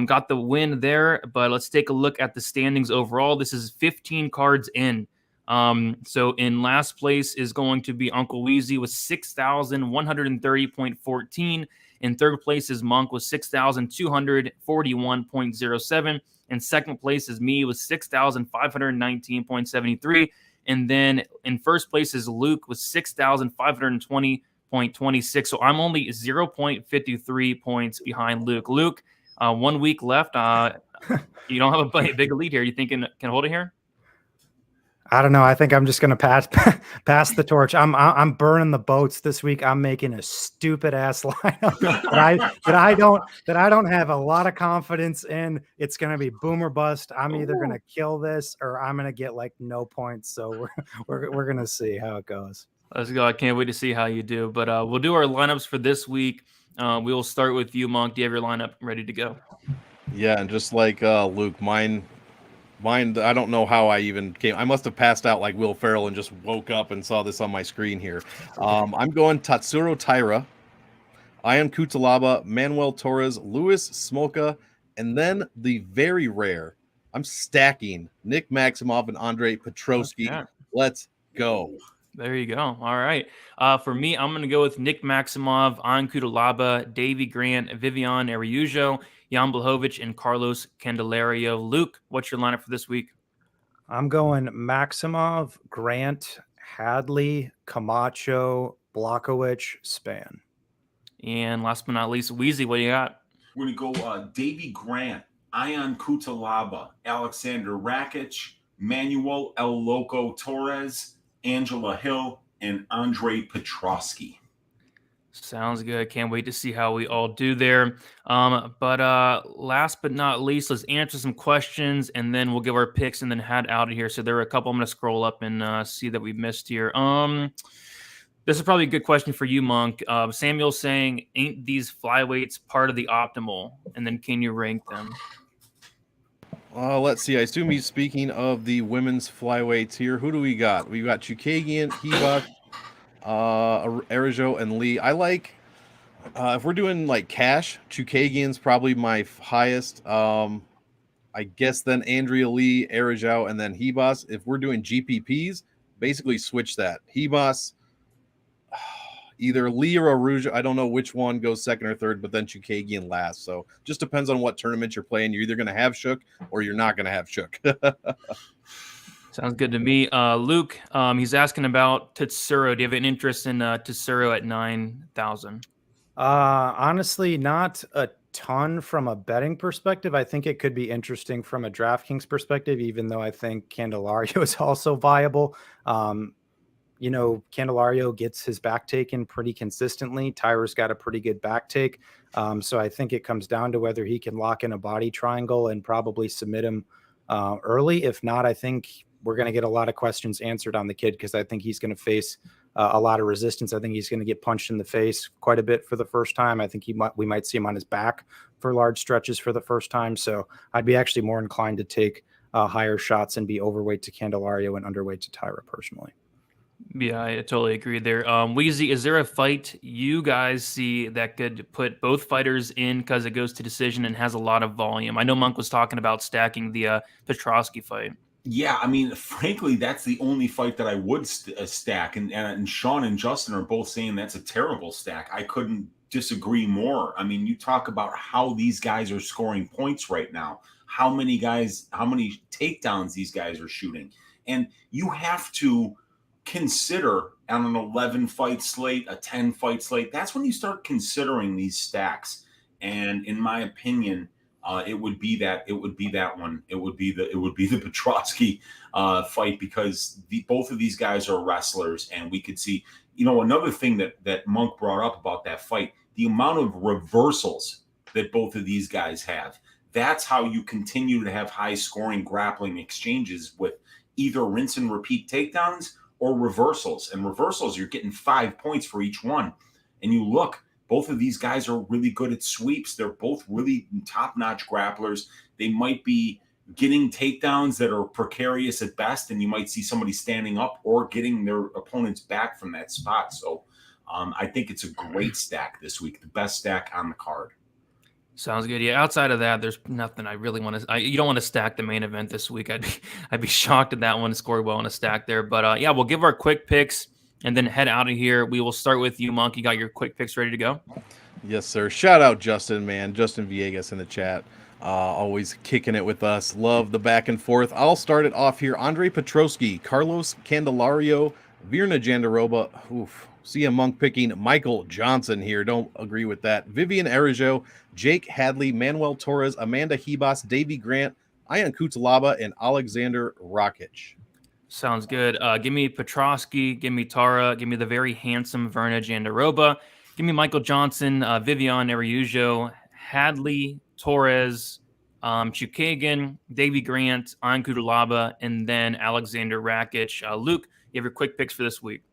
Speaker 1: got the win there, but let's take a look at the standings overall. This is 15 cards in. So in last place is going to be Uncle Weezy with 6,130.14. In third place is Monk with 6,241.07. And second place is me with 6,519.73. And then in first place is Luke with 6,520.26. So I'm only 0.53 points behind Luke. Luke, 1 week left. You don't have a big lead here. You think can hold it here?
Speaker 3: I don't know. I think I'm just going to pass the torch. I'm burning the boats this week. I'm making a stupid ass lineup that I don't have a lot of confidence in. It's going to be boom or bust. I'm either going to kill this or I'm going to get like no points. So we're going to see how it goes.
Speaker 1: Let's go. I can't wait to see how you do. But we'll do our lineups for this week. We will start with you, Monk. Do you have your lineup ready to go?
Speaker 2: Yeah, and just like Luke, mine, I don't know how I even came. I must have passed out like Will Ferrell and just woke up and saw this on my screen here. I'm going Tatsuro Taira, Ion Cuțelaba, Manuel Torres, Luis Smolka, and then the very rare, I'm stacking Nick Maximov and Andre Petroski.
Speaker 1: Okay.
Speaker 2: Let's go.
Speaker 1: There you go. All right. For me, I'm going to go with Nick Maximov, Ion Cuțelaba, Davey Grant, Viviane, Araújo, Jan Błachowicz, and Carlos Candelario. Luke, what's your lineup for this week?
Speaker 3: I'm going Maximov, Grant, Hadley, Camacho, Błachowicz, Spann.
Speaker 1: And last but not least, Weezy, what do you got?
Speaker 4: We're going to go Davey Grant, Ion Cuțelaba, Aleksandar Rakić, Manuel El Loco Torres, Angela Hill, and Andre Petroski.
Speaker 1: Sounds good. Can't wait to see how we all do there. But last but not least, let's answer some questions, and then we'll give our picks and then head out of here. So there are a couple I'm going to scroll up and see that we missed here. This is probably a good question for you, Monk. Samuel's saying, ain't these flyweights part of the optimal? And then can you rank them?
Speaker 2: Let's see. I assume he's speaking of the women's flyweights here. Who do we got? We got Chookagian, Ribas, Araújo, and Lee. I like, if we're doing like cash, Chookagian's probably my highest. I guess then Andrea, Lee, Araújo, and then Ribas. If we're doing GPPs, basically switch that. Ribas, either Lee or Araújo. I don't know which one goes second or third, but then Chookagian last. So just depends on what tournament you're playing. You're either going to have Chook or you're not going to have Chook.
Speaker 1: Sounds good to me. Luke, he's asking about Tatsuro. Do you have an interest in Tatsuro at 9,000?
Speaker 3: Honestly, not a ton from a betting perspective. I think it could be interesting from a DraftKings perspective, even though I think Candelario is also viable. Candelario gets his back taken pretty consistently. Taira's got a pretty good back take. So I think it comes down to whether he can lock in a body triangle and probably submit him early. If not, I think we're going to get a lot of questions answered on the kid because I think he's going to face a lot of resistance. I think he's going to get punched in the face quite a bit for the first time. I think we might see him on his back for large stretches for the first time. So I'd be actually more inclined to take higher shots and be overweight to Candelario and underweight to Taira personally.
Speaker 1: Yeah, I totally agree there. Weezy, is there a fight you guys see that could put both fighters in because it goes to decision and has a lot of volume? I know Monk was talking about stacking the Petrosky fight.
Speaker 4: Yeah, I mean, frankly, that's the only fight that I would stack. And Sean and Justin are both saying that's a terrible stack. I couldn't disagree more. I mean, you talk about how these guys are scoring points right now, how many takedowns these guys are shooting. And you have to consider on an 11 fight slate, a 10 fight slate. That's when you start considering these stacks. And in my opinion, it would be that one. It would be the Petrosky fight, because both of these guys are wrestlers, and we could see, another thing that Monk brought up about that fight, the amount of reversals that both of these guys have. That's how you continue to have high scoring grappling exchanges, with either rinse and repeat takedowns or reversals. And reversals, you're getting 5 points for each one. And you look, both of these guys are really good at sweeps. They're both really top-notch grapplers. They might be getting takedowns that are precarious at best, and you might see somebody standing up or getting their opponents back from that spot. So I think it's a great stack this week, the best stack on the card.
Speaker 1: Sounds good. Yeah. Outside of that, there's nothing I really want to. You don't want to stack the main event this week. I'd be shocked if that one scored well on a stack there. But yeah, we'll give our quick picks and then head out of here. We will start with you, Monk. You got your quick picks ready to go?
Speaker 2: Yes, sir. Shout out Justin, man. Justin Vegas in the chat. Always kicking it with us. Love the back and forth. I'll start it off here. Andre Petrosky, Carlos Candelario, Virna Jandiroba. Oof. CM Monk picking Michael Johnson here. Don't agree with that. Viviane Araújo, Jake Hadley, Manuel Torres, Amanda Ribas, Davey Grant, Ian Cuțelaba, and Aleksandar Rakić.
Speaker 1: Sounds good. Give me Petrosky, give me Taira, give me the very handsome Virna Jandiroba, give me Michael Johnson, Viviane Araújo, Hadley, Torres, Chookagian, Davey Grant, Ian Cuțelaba, and then Aleksandar Rakić. Luke, you have your quick picks for this week.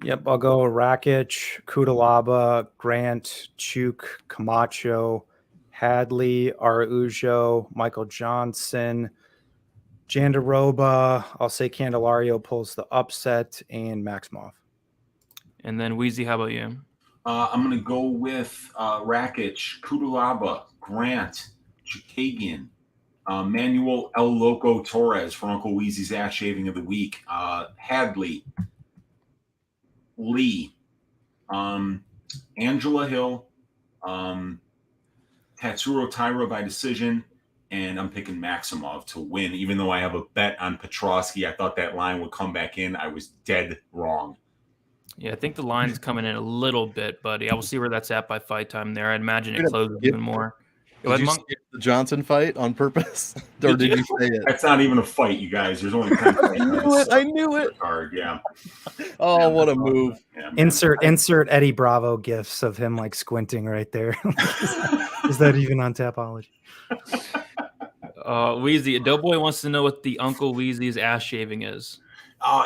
Speaker 3: Yep, I'll go Rakić, Cuțelaba, Grant, Camacho, Hadley, Araújo, Michael Johnson, Jandiroba. I'll say Candelario pulls the upset, and Maximov.
Speaker 1: And then Weezy, how about you?
Speaker 4: I'm going to go with Rakić, Cuțelaba, Grant, Chookagian, Manuel El Loco Torres for Uncle Weezy's ass shaving of the week, Hadley, Lee, Angela Hill, Tatsuro Taira by decision, and I'm picking Maximov to win. Even though I have a bet on Petrosky, I thought that line would come back in. I was dead wrong.
Speaker 1: Yeah, I think the line's coming in a little bit, but yeah, we'll see where that's at by fight time there. I'd imagine it closes even more.
Speaker 2: Did you skip the Johnson fight on purpose? Or did you say it?
Speaker 4: That's not even a fight, you guys. There's only 10
Speaker 2: I knew it.
Speaker 4: Card, yeah.
Speaker 2: Oh, yeah, what a move.
Speaker 4: Yeah,
Speaker 3: insert Eddie Bravo gifs of him like squinting right there. Is that even on Tapology?
Speaker 1: Weezy, Doughboy wants to know what the Uncle Weezy's ass shaving is.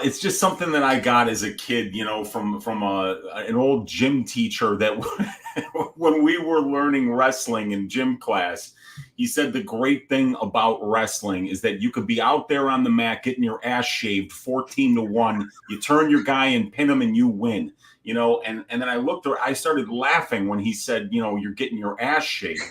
Speaker 4: It's just something that I got as a kid, from an old gym teacher that when we were learning wrestling in gym class, he said the great thing about wrestling is that you could be out there on the mat getting your ass shaved 14-1. You turn your guy and pin him and you win, and then I started laughing when he said, you're getting your ass shaved.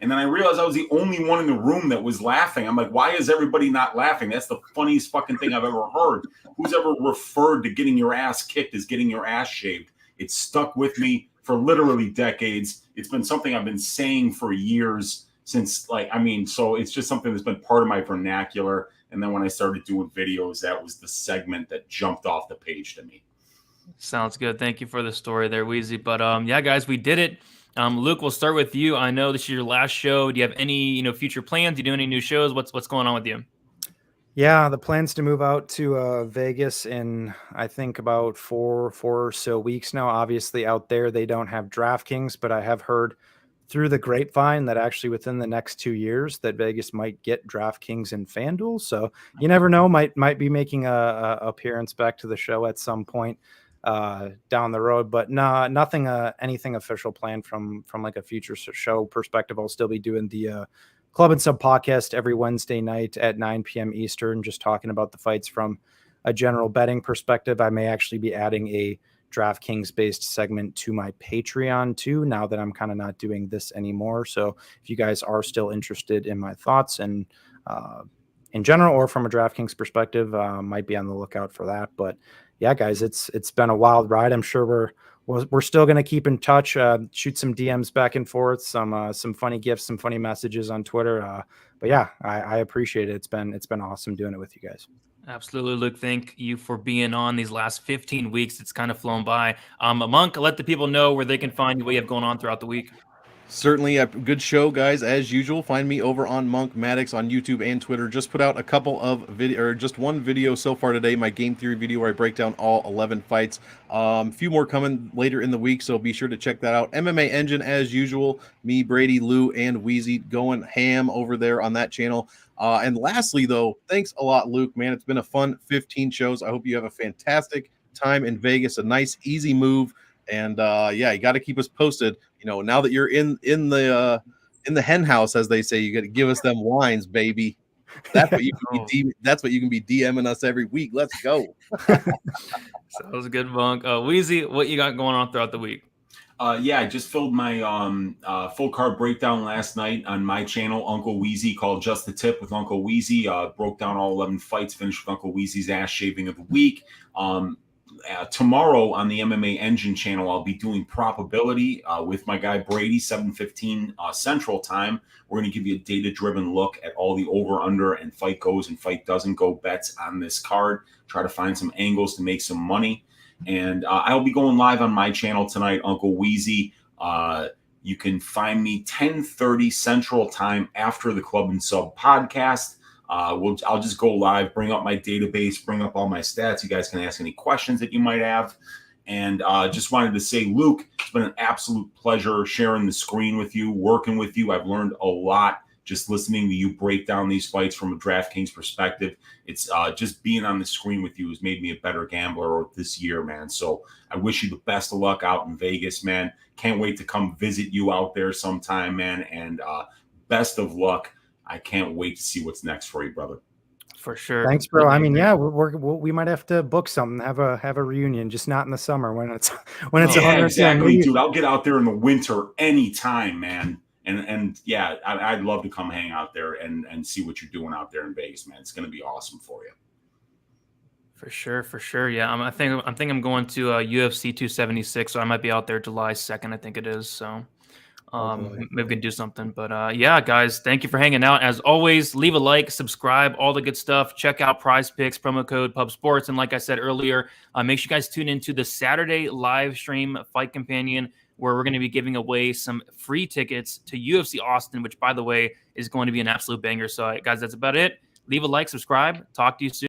Speaker 4: And then I realized I was the only one in the room that was laughing. I'm like, why is everybody not laughing? That's the funniest fucking thing I've ever heard. Who's ever referred to getting your ass kicked as getting your ass shaved? It stuck with me for literally decades. It's been something I've been saying for years since, so it's just something that's been part of my vernacular. And then when I started doing videos, that was the segment that jumped off the page to me.
Speaker 1: Sounds good. Thank you for the story there, Weezy. But yeah, guys, we did it. Luke, we'll start with you. I know this is your last show. Do you have any, future plans? Do you do any new shows? What's going on with you?
Speaker 3: Yeah, the plans to move out to Vegas in, I think, about four or so weeks now. Obviously, out there they don't have Draftkings, but I have heard through the grapevine that actually within the next 2 years that Vegas might get Draftkings and FanDuel. So you never know. Might be making a appearance back to the show at some point. down the road, but nothing anything official planned from like a future show perspective. I'll still be doing the Club and Sub podcast every Wednesday night at 9 p.m. Eastern, just talking about the fights from a general betting perspective. I may actually be adding a Draftkings based segment to my Patreon too, now that I'm kind of not doing this anymore. So if you guys are still interested in my thoughts and in general, or from a Draftkings perspective, might be on the lookout for that. But yeah, guys, it's been a wild ride. I'm sure we're still going to keep in touch, shoot some DMs back and forth, some funny gifts, some funny messages on Twitter. But yeah, I appreciate it. It's been awesome doing it with you guys.
Speaker 1: Absolutely, Luke. Thank you for being on these last 15 weeks. It's kind of flown by. Monk, let the people know where they can find you, what you have going on throughout the week.
Speaker 2: Certainly a good show, guys. As usual, find me over on Monk Maddox on YouTube and Twitter. Just put out a couple of video, or just one video so far today, my game theory video where I break down all 11 fights. A few more coming later in the week, so be sure to check that out. MMA Engine, as usual, me, Brady, Lou, and Weezy going ham over there on that channel. And lastly, though, thanks a lot, Luke, man. It's been a fun 15 shows. I hope you have a fantastic time in Vegas, a nice, easy move. And yeah, you got to keep us posted. You know, now that you're in the hen house, as they say, you got to give us them wines, baby. That's what you can be. That's what you can be DMing us every week. Let's go.
Speaker 1: Sounds good, Monk. Weezy, what you got going on throughout the week?
Speaker 4: Yeah, I just filled my full card breakdown last night on my channel, Uncle Weezy, called Just the Tip with Uncle Weezy. Broke down all 11 fights, finished with Uncle Weezy's ass shaving of the week. Tomorrow on the MMA Engine channel, I'll be doing probability with my guy Brady, 7:15 Central Time. We're going to give you a data-driven look at all the over-under and fight goes and fight doesn't go bets on this card. Try to find some angles to make some money. And I'll be going live on my channel tonight, Uncle Weezy. You can find me 10:30 Central Time after the Club and Sub podcast. I'll just go live, bring up my database, bring up all my stats. You guys can ask any questions that you might have. And just wanted to say, Luke, it's been an absolute pleasure sharing the screen with you, working with you. I've learned a lot just listening to you break down these fights from a DraftKings perspective. It's just being on the screen with you has made me a better gambler this year, man. So I wish you the best of luck out in Vegas, man. Can't wait to come visit you out there sometime, man. And best of luck. I can't wait to see what's next for you, brother.
Speaker 1: For sure.
Speaker 3: Thanks, bro. I mean, yeah, we might have to book something, have a reunion, just not in the summer when it's 100%.
Speaker 4: Exactly, dude. I'll get out there in the winter anytime, man. And yeah, I'd love to come hang out there and see what you're doing out there in Vegas, man. It's going to be awesome for you.
Speaker 1: For sure. Yeah, I think I'm going to UFC 276, so I might be out there July 2nd. I think it is. So. Maybe we can do something, but yeah, guys, thank you for hanging out. As always, leave a like, subscribe, all the good stuff. Check out Prize Picks, promo code Pub Sports, and like I said earlier, make sure you guys tune into the Saturday live stream Fight Companion, where we're going to be giving away some free tickets to UFC Austin, which, by the way, is going to be an absolute banger. So, guys, that's about it. Leave a like, subscribe. Talk to you soon.